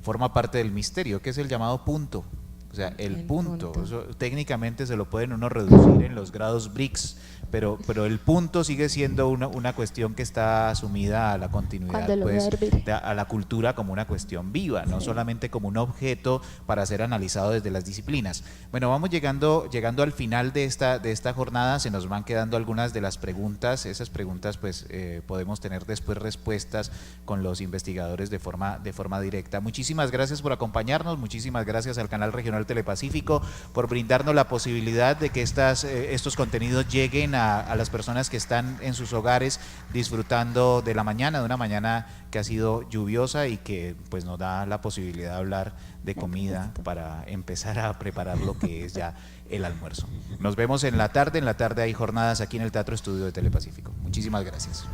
forma parte del misterio, que es el llamado punto. O sea, el punto. Eso, técnicamente se lo pueden uno reducir en los grados Brix, pero el punto sigue siendo una cuestión que está asumida a la continuidad, pues, a la cultura como una cuestión viva, no solamente como un objeto para ser analizado desde las disciplinas. Bueno, vamos llegando al final de esta jornada, se nos van quedando algunas de las preguntas. Esas preguntas pues podemos tener después respuestas con los investigadores de forma directa. Muchísimas gracias por acompañarnos, muchísimas gracias al Canal Regional Telepacífico por brindarnos la posibilidad de que estos contenidos lleguen a las personas que están en sus hogares disfrutando de la mañana, de una mañana que ha sido lluviosa y que pues nos da la posibilidad de hablar de comida para empezar a preparar lo que es ya el almuerzo. Nos vemos en la tarde hay jornadas aquí en el Teatro Estudio de Telepacífico. Muchísimas gracias.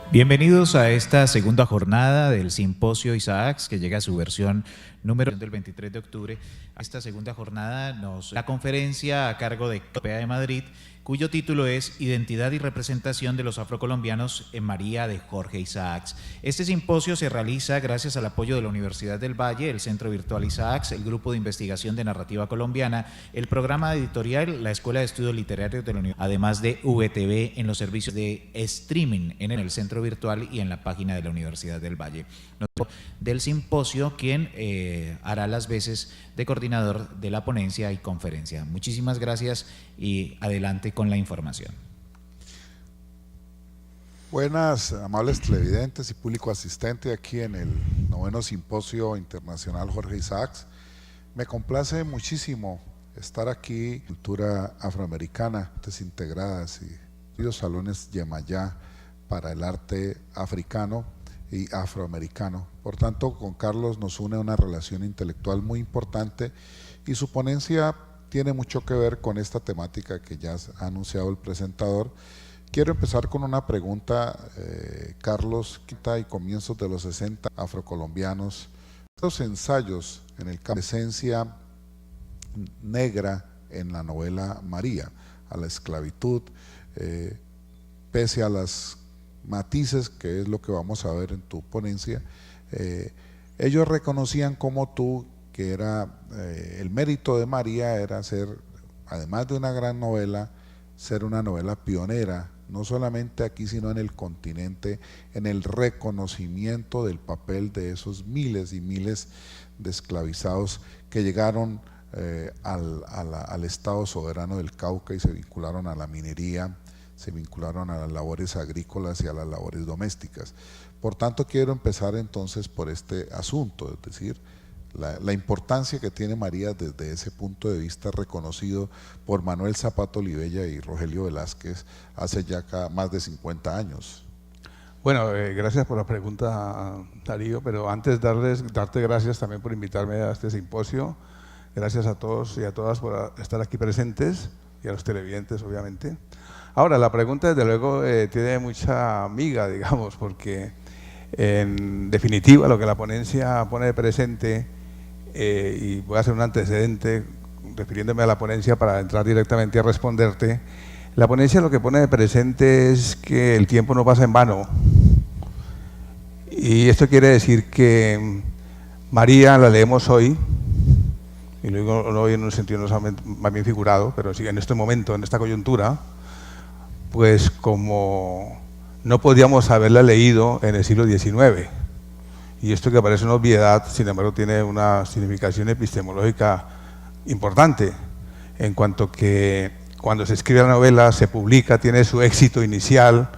Bienvenidos a esta segunda jornada del Simposio ISAACS, que llega a su versión número del 23 de octubre. Esta segunda jornada la conferencia a cargo de COPEA de Madrid, cuyo título es Identidad y representación de los afrocolombianos en María, de Jorge ISAACS. Este simposio se realiza gracias al apoyo de la Universidad del Valle, el Centro Virtual ISAACS, el Grupo de Investigación de Narrativa Colombiana, el Programa Editorial, la Escuela de Estudios Literarios de la Universidad, además de VTV en los servicios de streaming en el Centro Virtual y en la página de la Universidad del Valle. Del simposio, quien hará las veces de coordinador de la ponencia y conferencia. Muchísimas gracias y adelante con la información. Buenas, amables televidentes y público asistente aquí en el 9º Simposio Internacional Jorge ISAACS. Me complace muchísimo estar aquí, cultura afroamericana, integradas y los salones Yemayá para el arte africano y afroamericano. Por tanto, con Carlos nos une una relación intelectual muy importante y su ponencia tiene mucho que ver con esta temática que ya ha anunciado el presentador. Quiero empezar con una pregunta, Carlos, y comienzos de los 60 afrocolombianos, los ensayos en el campo de presencia negra en la novela María, a la esclavitud, pese a las matices, que es lo que vamos a ver en tu ponencia, ellos reconocían como tú que era el mérito de María era ser, además de una gran novela, ser una novela pionera, no solamente aquí sino en el continente, en el reconocimiento del papel de esos miles y miles de esclavizados que llegaron al Estado soberano del Cauca y se vincularon a la minería, se vincularon a las labores agrícolas y a las labores domésticas. Por tanto, quiero empezar entonces por este asunto, es decir, la importancia que tiene María desde ese punto de vista reconocido por Manuel Zapata Olivella y Rogelio Velázquez hace ya más de 50 años. Bueno, gracias por la pregunta, Darío, pero antes darte gracias también por invitarme a este simposio. Gracias a todos y a todas por estar aquí presentes y a los televidentes, obviamente. Ahora, la pregunta, desde luego, tiene mucha miga, digamos, porque en definitiva lo que la ponencia pone de presente, y voy a hacer un antecedente refiriéndome a la ponencia para entrar directamente a responderte, la ponencia lo que pone de presente es que el tiempo no pasa en vano. Y esto quiere decir que María la leemos hoy, y lo digo hoy en un sentido no solamente más bien figurado, pero sí en este momento, en esta coyuntura, pues como no podíamos haberla leído en el siglo XIX. Y esto que parece una obviedad, sin embargo, tiene una significación epistemológica importante, en cuanto que cuando se escribe la novela, se publica, tiene su éxito inicial,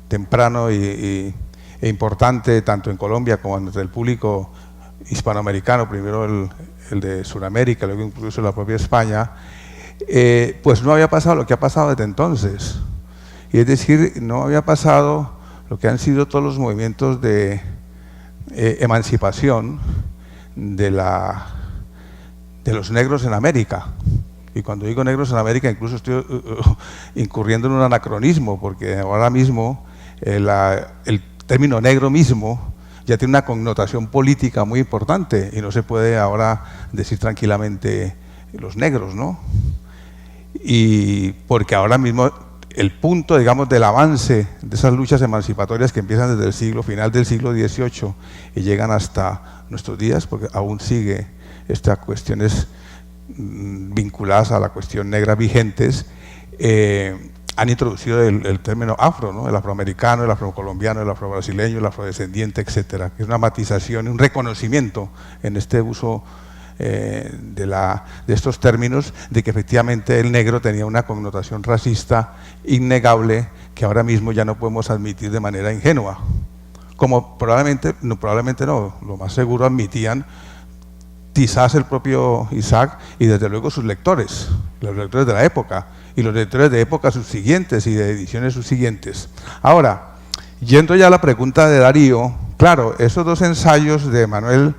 temprano e importante, tanto en Colombia como entre el público hispanoamericano, primero el de Sudamérica, luego incluso la propia España, pues no había pasado lo que ha pasado desde entonces. Y es decir, no había pasado lo que han sido todos los movimientos de emancipación de los negros en América. Y cuando digo negros en América, incluso estoy incurriendo en un anacronismo, porque ahora mismo el término negro mismo ya tiene una connotación política muy importante y no se puede ahora decir tranquilamente los negros, ¿no? Y porque ahora mismo el punto, digamos, del avance de esas luchas emancipatorias que empiezan desde el final del siglo XVIII y llegan hasta nuestros días, porque aún sigue estas cuestiones vinculadas a la cuestión negra vigentes, han introducido el término afro, ¿no? El afroamericano, el afrocolombiano, el afrobrasileño, el afrodescendiente, etcétera, que es una matización, un reconocimiento en este uso de estos términos, de que efectivamente el negro tenía una connotación racista innegable que ahora mismo ya no podemos admitir de manera ingenua, como probablemente no, lo más seguro admitían quizás el propio Isaac y desde luego sus lectores, los lectores de la época y los lectores de épocas subsiguientes y de ediciones subsiguientes. Ahora, yendo ya a la pregunta de Darío, claro, esos dos ensayos de Manuel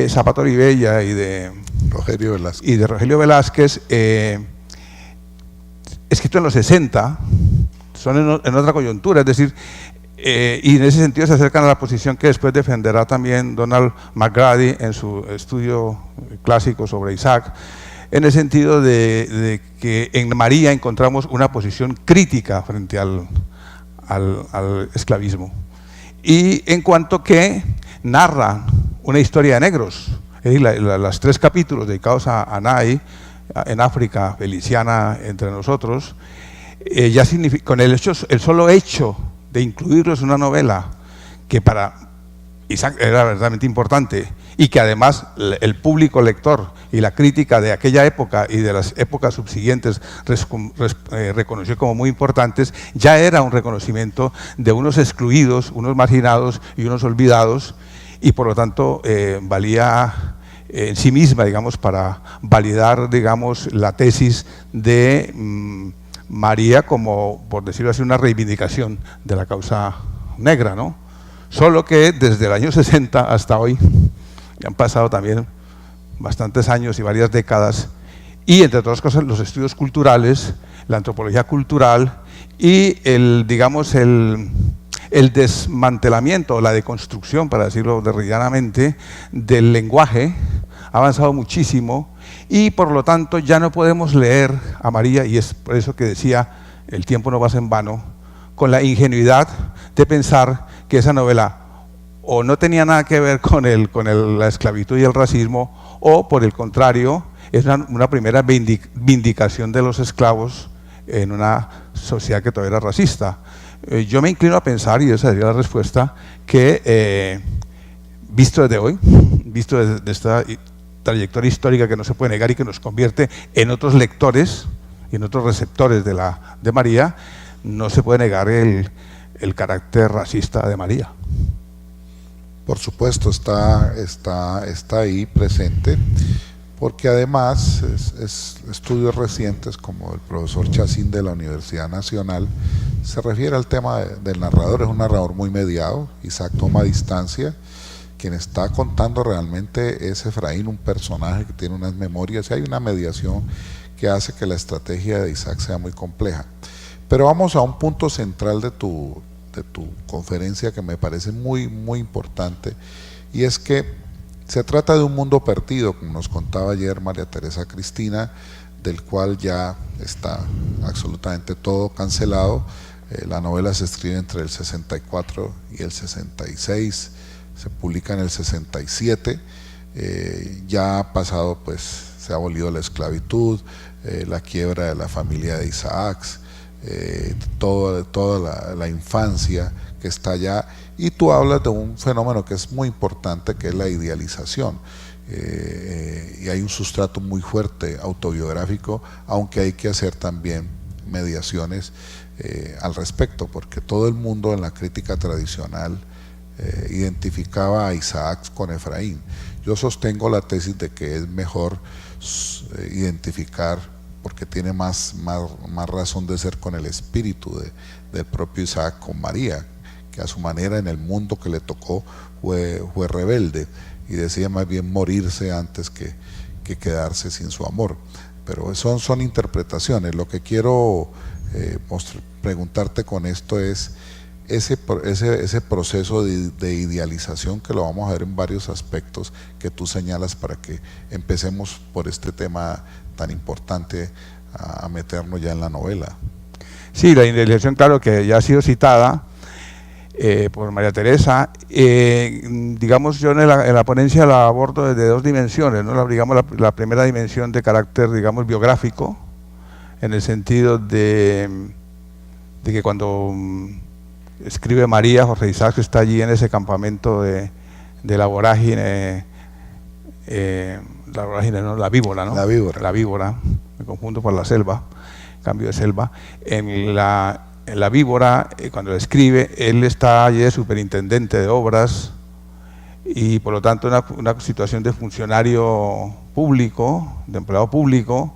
Zapata Olivella y de Rogelio Velázquez, escrito en los 60, son en otra coyuntura, es decir, y en ese sentido se acercan a la posición que después defenderá también Donald McGrady en su estudio clásico sobre Isaac, en el sentido de que en María encontramos una posición crítica frente al esclavismo. Y en cuanto que narra una historia de negros, es decir, los 3 capítulos dedicados a Nay, en África, Feliciana, entre nosotros, ya significa, con el solo hecho de incluirlos en una novela que para Isaac era verdaderamente importante y que además el público lector y la crítica de aquella época y de las épocas subsiguientes reconoció como muy importantes, ya era un reconocimiento de unos excluidos, unos marginados y unos olvidados, y por lo tanto valía en sí misma, digamos, para validar, digamos, la tesis de María como, por decirlo así, una reivindicación de la causa negra, ¿no? Solo que desde el año 60 hasta hoy, ya han pasado también bastantes años y varias décadas, y entre otras cosas los estudios culturales, la antropología cultural y el desmantelamiento, la deconstrucción, para decirlo derridianamente, del lenguaje ha avanzado muchísimo, y por lo tanto ya no podemos leer a María, y es por eso que decía, el tiempo no pasa en vano, con la ingenuidad de pensar que esa novela o no tenía nada que ver con la esclavitud y el racismo, o por el contrario, es una primera vindicación de los esclavos en una sociedad que todavía era racista. Yo me inclino a pensar, y esa sería la respuesta, que visto desde hoy, visto desde esta trayectoria histórica que no se puede negar y que nos convierte en otros lectores y en otros receptores de María, no se puede negar el carácter racista de María. Por supuesto, está ahí presente, porque además estudios recientes como el profesor Chacín de la Universidad Nacional se refiere al tema del narrador. Es un narrador muy mediado, Isaac toma distancia, quien está contando realmente es Efraín, un personaje que tiene unas memorias, y hay una mediación que hace que la estrategia de Isaac sea muy compleja. Pero vamos a un punto central de tu conferencia que me parece muy, muy importante, y es que se trata de un mundo perdido, como nos contaba ayer María Teresa Cristina, del cual ya está absolutamente todo cancelado. La novela se escribe entre el 64 y el 66, se publica en el 67, ya ha pasado, pues se ha abolido la esclavitud, la quiebra de la familia de Isaac, toda la infancia que está allá, y tú hablas de un fenómeno que es muy importante, que es la idealización, y hay un sustrato muy fuerte autobiográfico, aunque hay que hacer también mediaciones al respecto, porque todo el mundo en la crítica tradicional identificaba a Isaac con Efraín. Yo sostengo la tesis de que es mejor identificar, porque tiene más razón de ser, con el espíritu del propio Isaac, con María, que a su manera en el mundo que le tocó fue rebelde y decía más bien morirse antes que quedarse sin su amor. Pero son interpretaciones. Lo que quiero preguntarte con esto es ese proceso de idealización, que lo vamos a ver en varios aspectos que tú señalas, para que empecemos por este tema tan importante a meternos ya en la novela. Sí, la idealización, claro, que ya ha sido citada por María Teresa. Digamos, yo en la ponencia la abordo desde dos dimensiones, ¿no? La primera dimensión de carácter, digamos, biográfico, en el sentido de que cuando escribe María, Jorge Isaac está allí en ese campamento de la vorágine, no, la víbora, ¿no? La víbora, me confundo por la selva, cambio de selva. En la víbora, cuando lo escribe, él está allí de superintendente de obras, y por lo tanto una situación de funcionario público, de empleado público,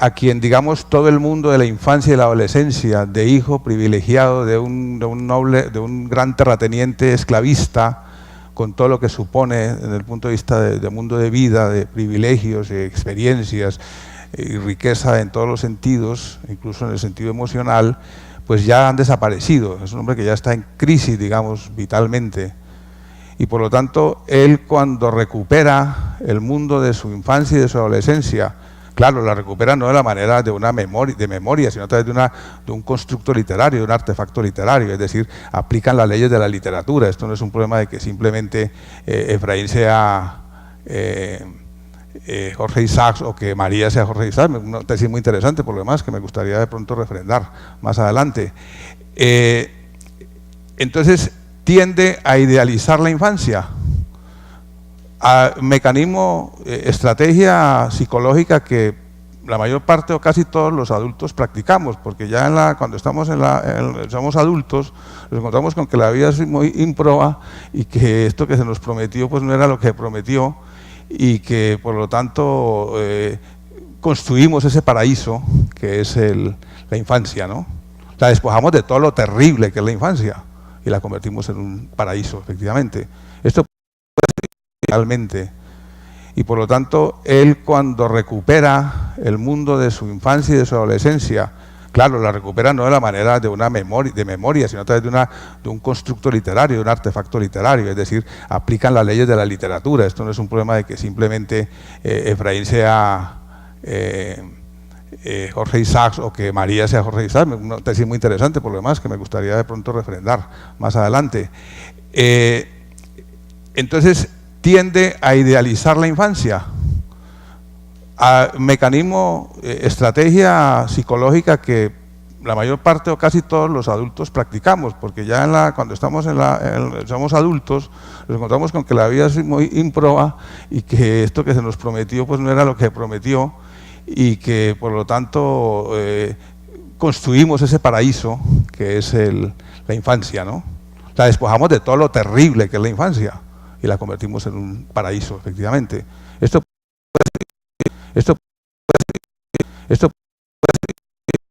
a quien, digamos, todo el mundo de la infancia y la adolescencia, de hijo privilegiado de un gran terrateniente esclavista, con todo lo que supone desde el punto de vista de mundo de vida, de privilegios, de experiencias y riqueza en todos los sentidos, incluso en el sentido emocional, pues ya han desaparecido. Es un hombre que ya está en crisis, digamos, vitalmente. Y por lo tanto, él, cuando recupera el mundo de su infancia y de su adolescencia, claro, la recupera no de la manera de una memoria, sino a través de un constructo literario, de un artefacto literario, es decir, aplican las leyes de la literatura. Esto no es un problema de que simplemente Efraín sea Jorge Isaacs o que María sea Jorge Isaacs, una tesis muy interesante por lo demás, que me gustaría de pronto refrendar más adelante. Entonces, tiende a idealizar la infancia, a mecanismo, estrategia psicológica que la mayor parte o casi todos los adultos practicamos, porque ya cuando estamos somos adultos, nos encontramos con que la vida es muy ímproba y que esto que se nos prometió pues no era lo que prometió, y que por lo tanto construimos ese paraíso que es la infancia, ¿no? La despojamos de todo lo terrible que es la infancia y la convertimos en un paraíso, efectivamente. Esto realmente, y por lo tanto él, cuando recupera el mundo de su infancia y de su adolescencia, claro, la recupera no de la manera de una memoria, sino a través de un constructo literario, de un artefacto literario, es decir, aplican las leyes de la literatura. Esto no es un problema de que simplemente Efraín sea Jorge Isaacs o que María sea Jorge Isaacs, una tesis muy interesante por lo demás, que me gustaría de pronto refrendar más adelante. Entonces, tiende a idealizar la infancia, a mecanismo, estrategia psicológica que la mayor parte o casi todos los adultos practicamos, porque ya cuando somos adultos, nos encontramos con que la vida es muy ímproba y que esto que se nos prometió pues no era lo que prometió, y que por lo tanto construimos ese paraíso que es la infancia, ¿no? La despojamos de todo lo terrible que es la infancia y la convertimos en un paraíso, efectivamente. Esto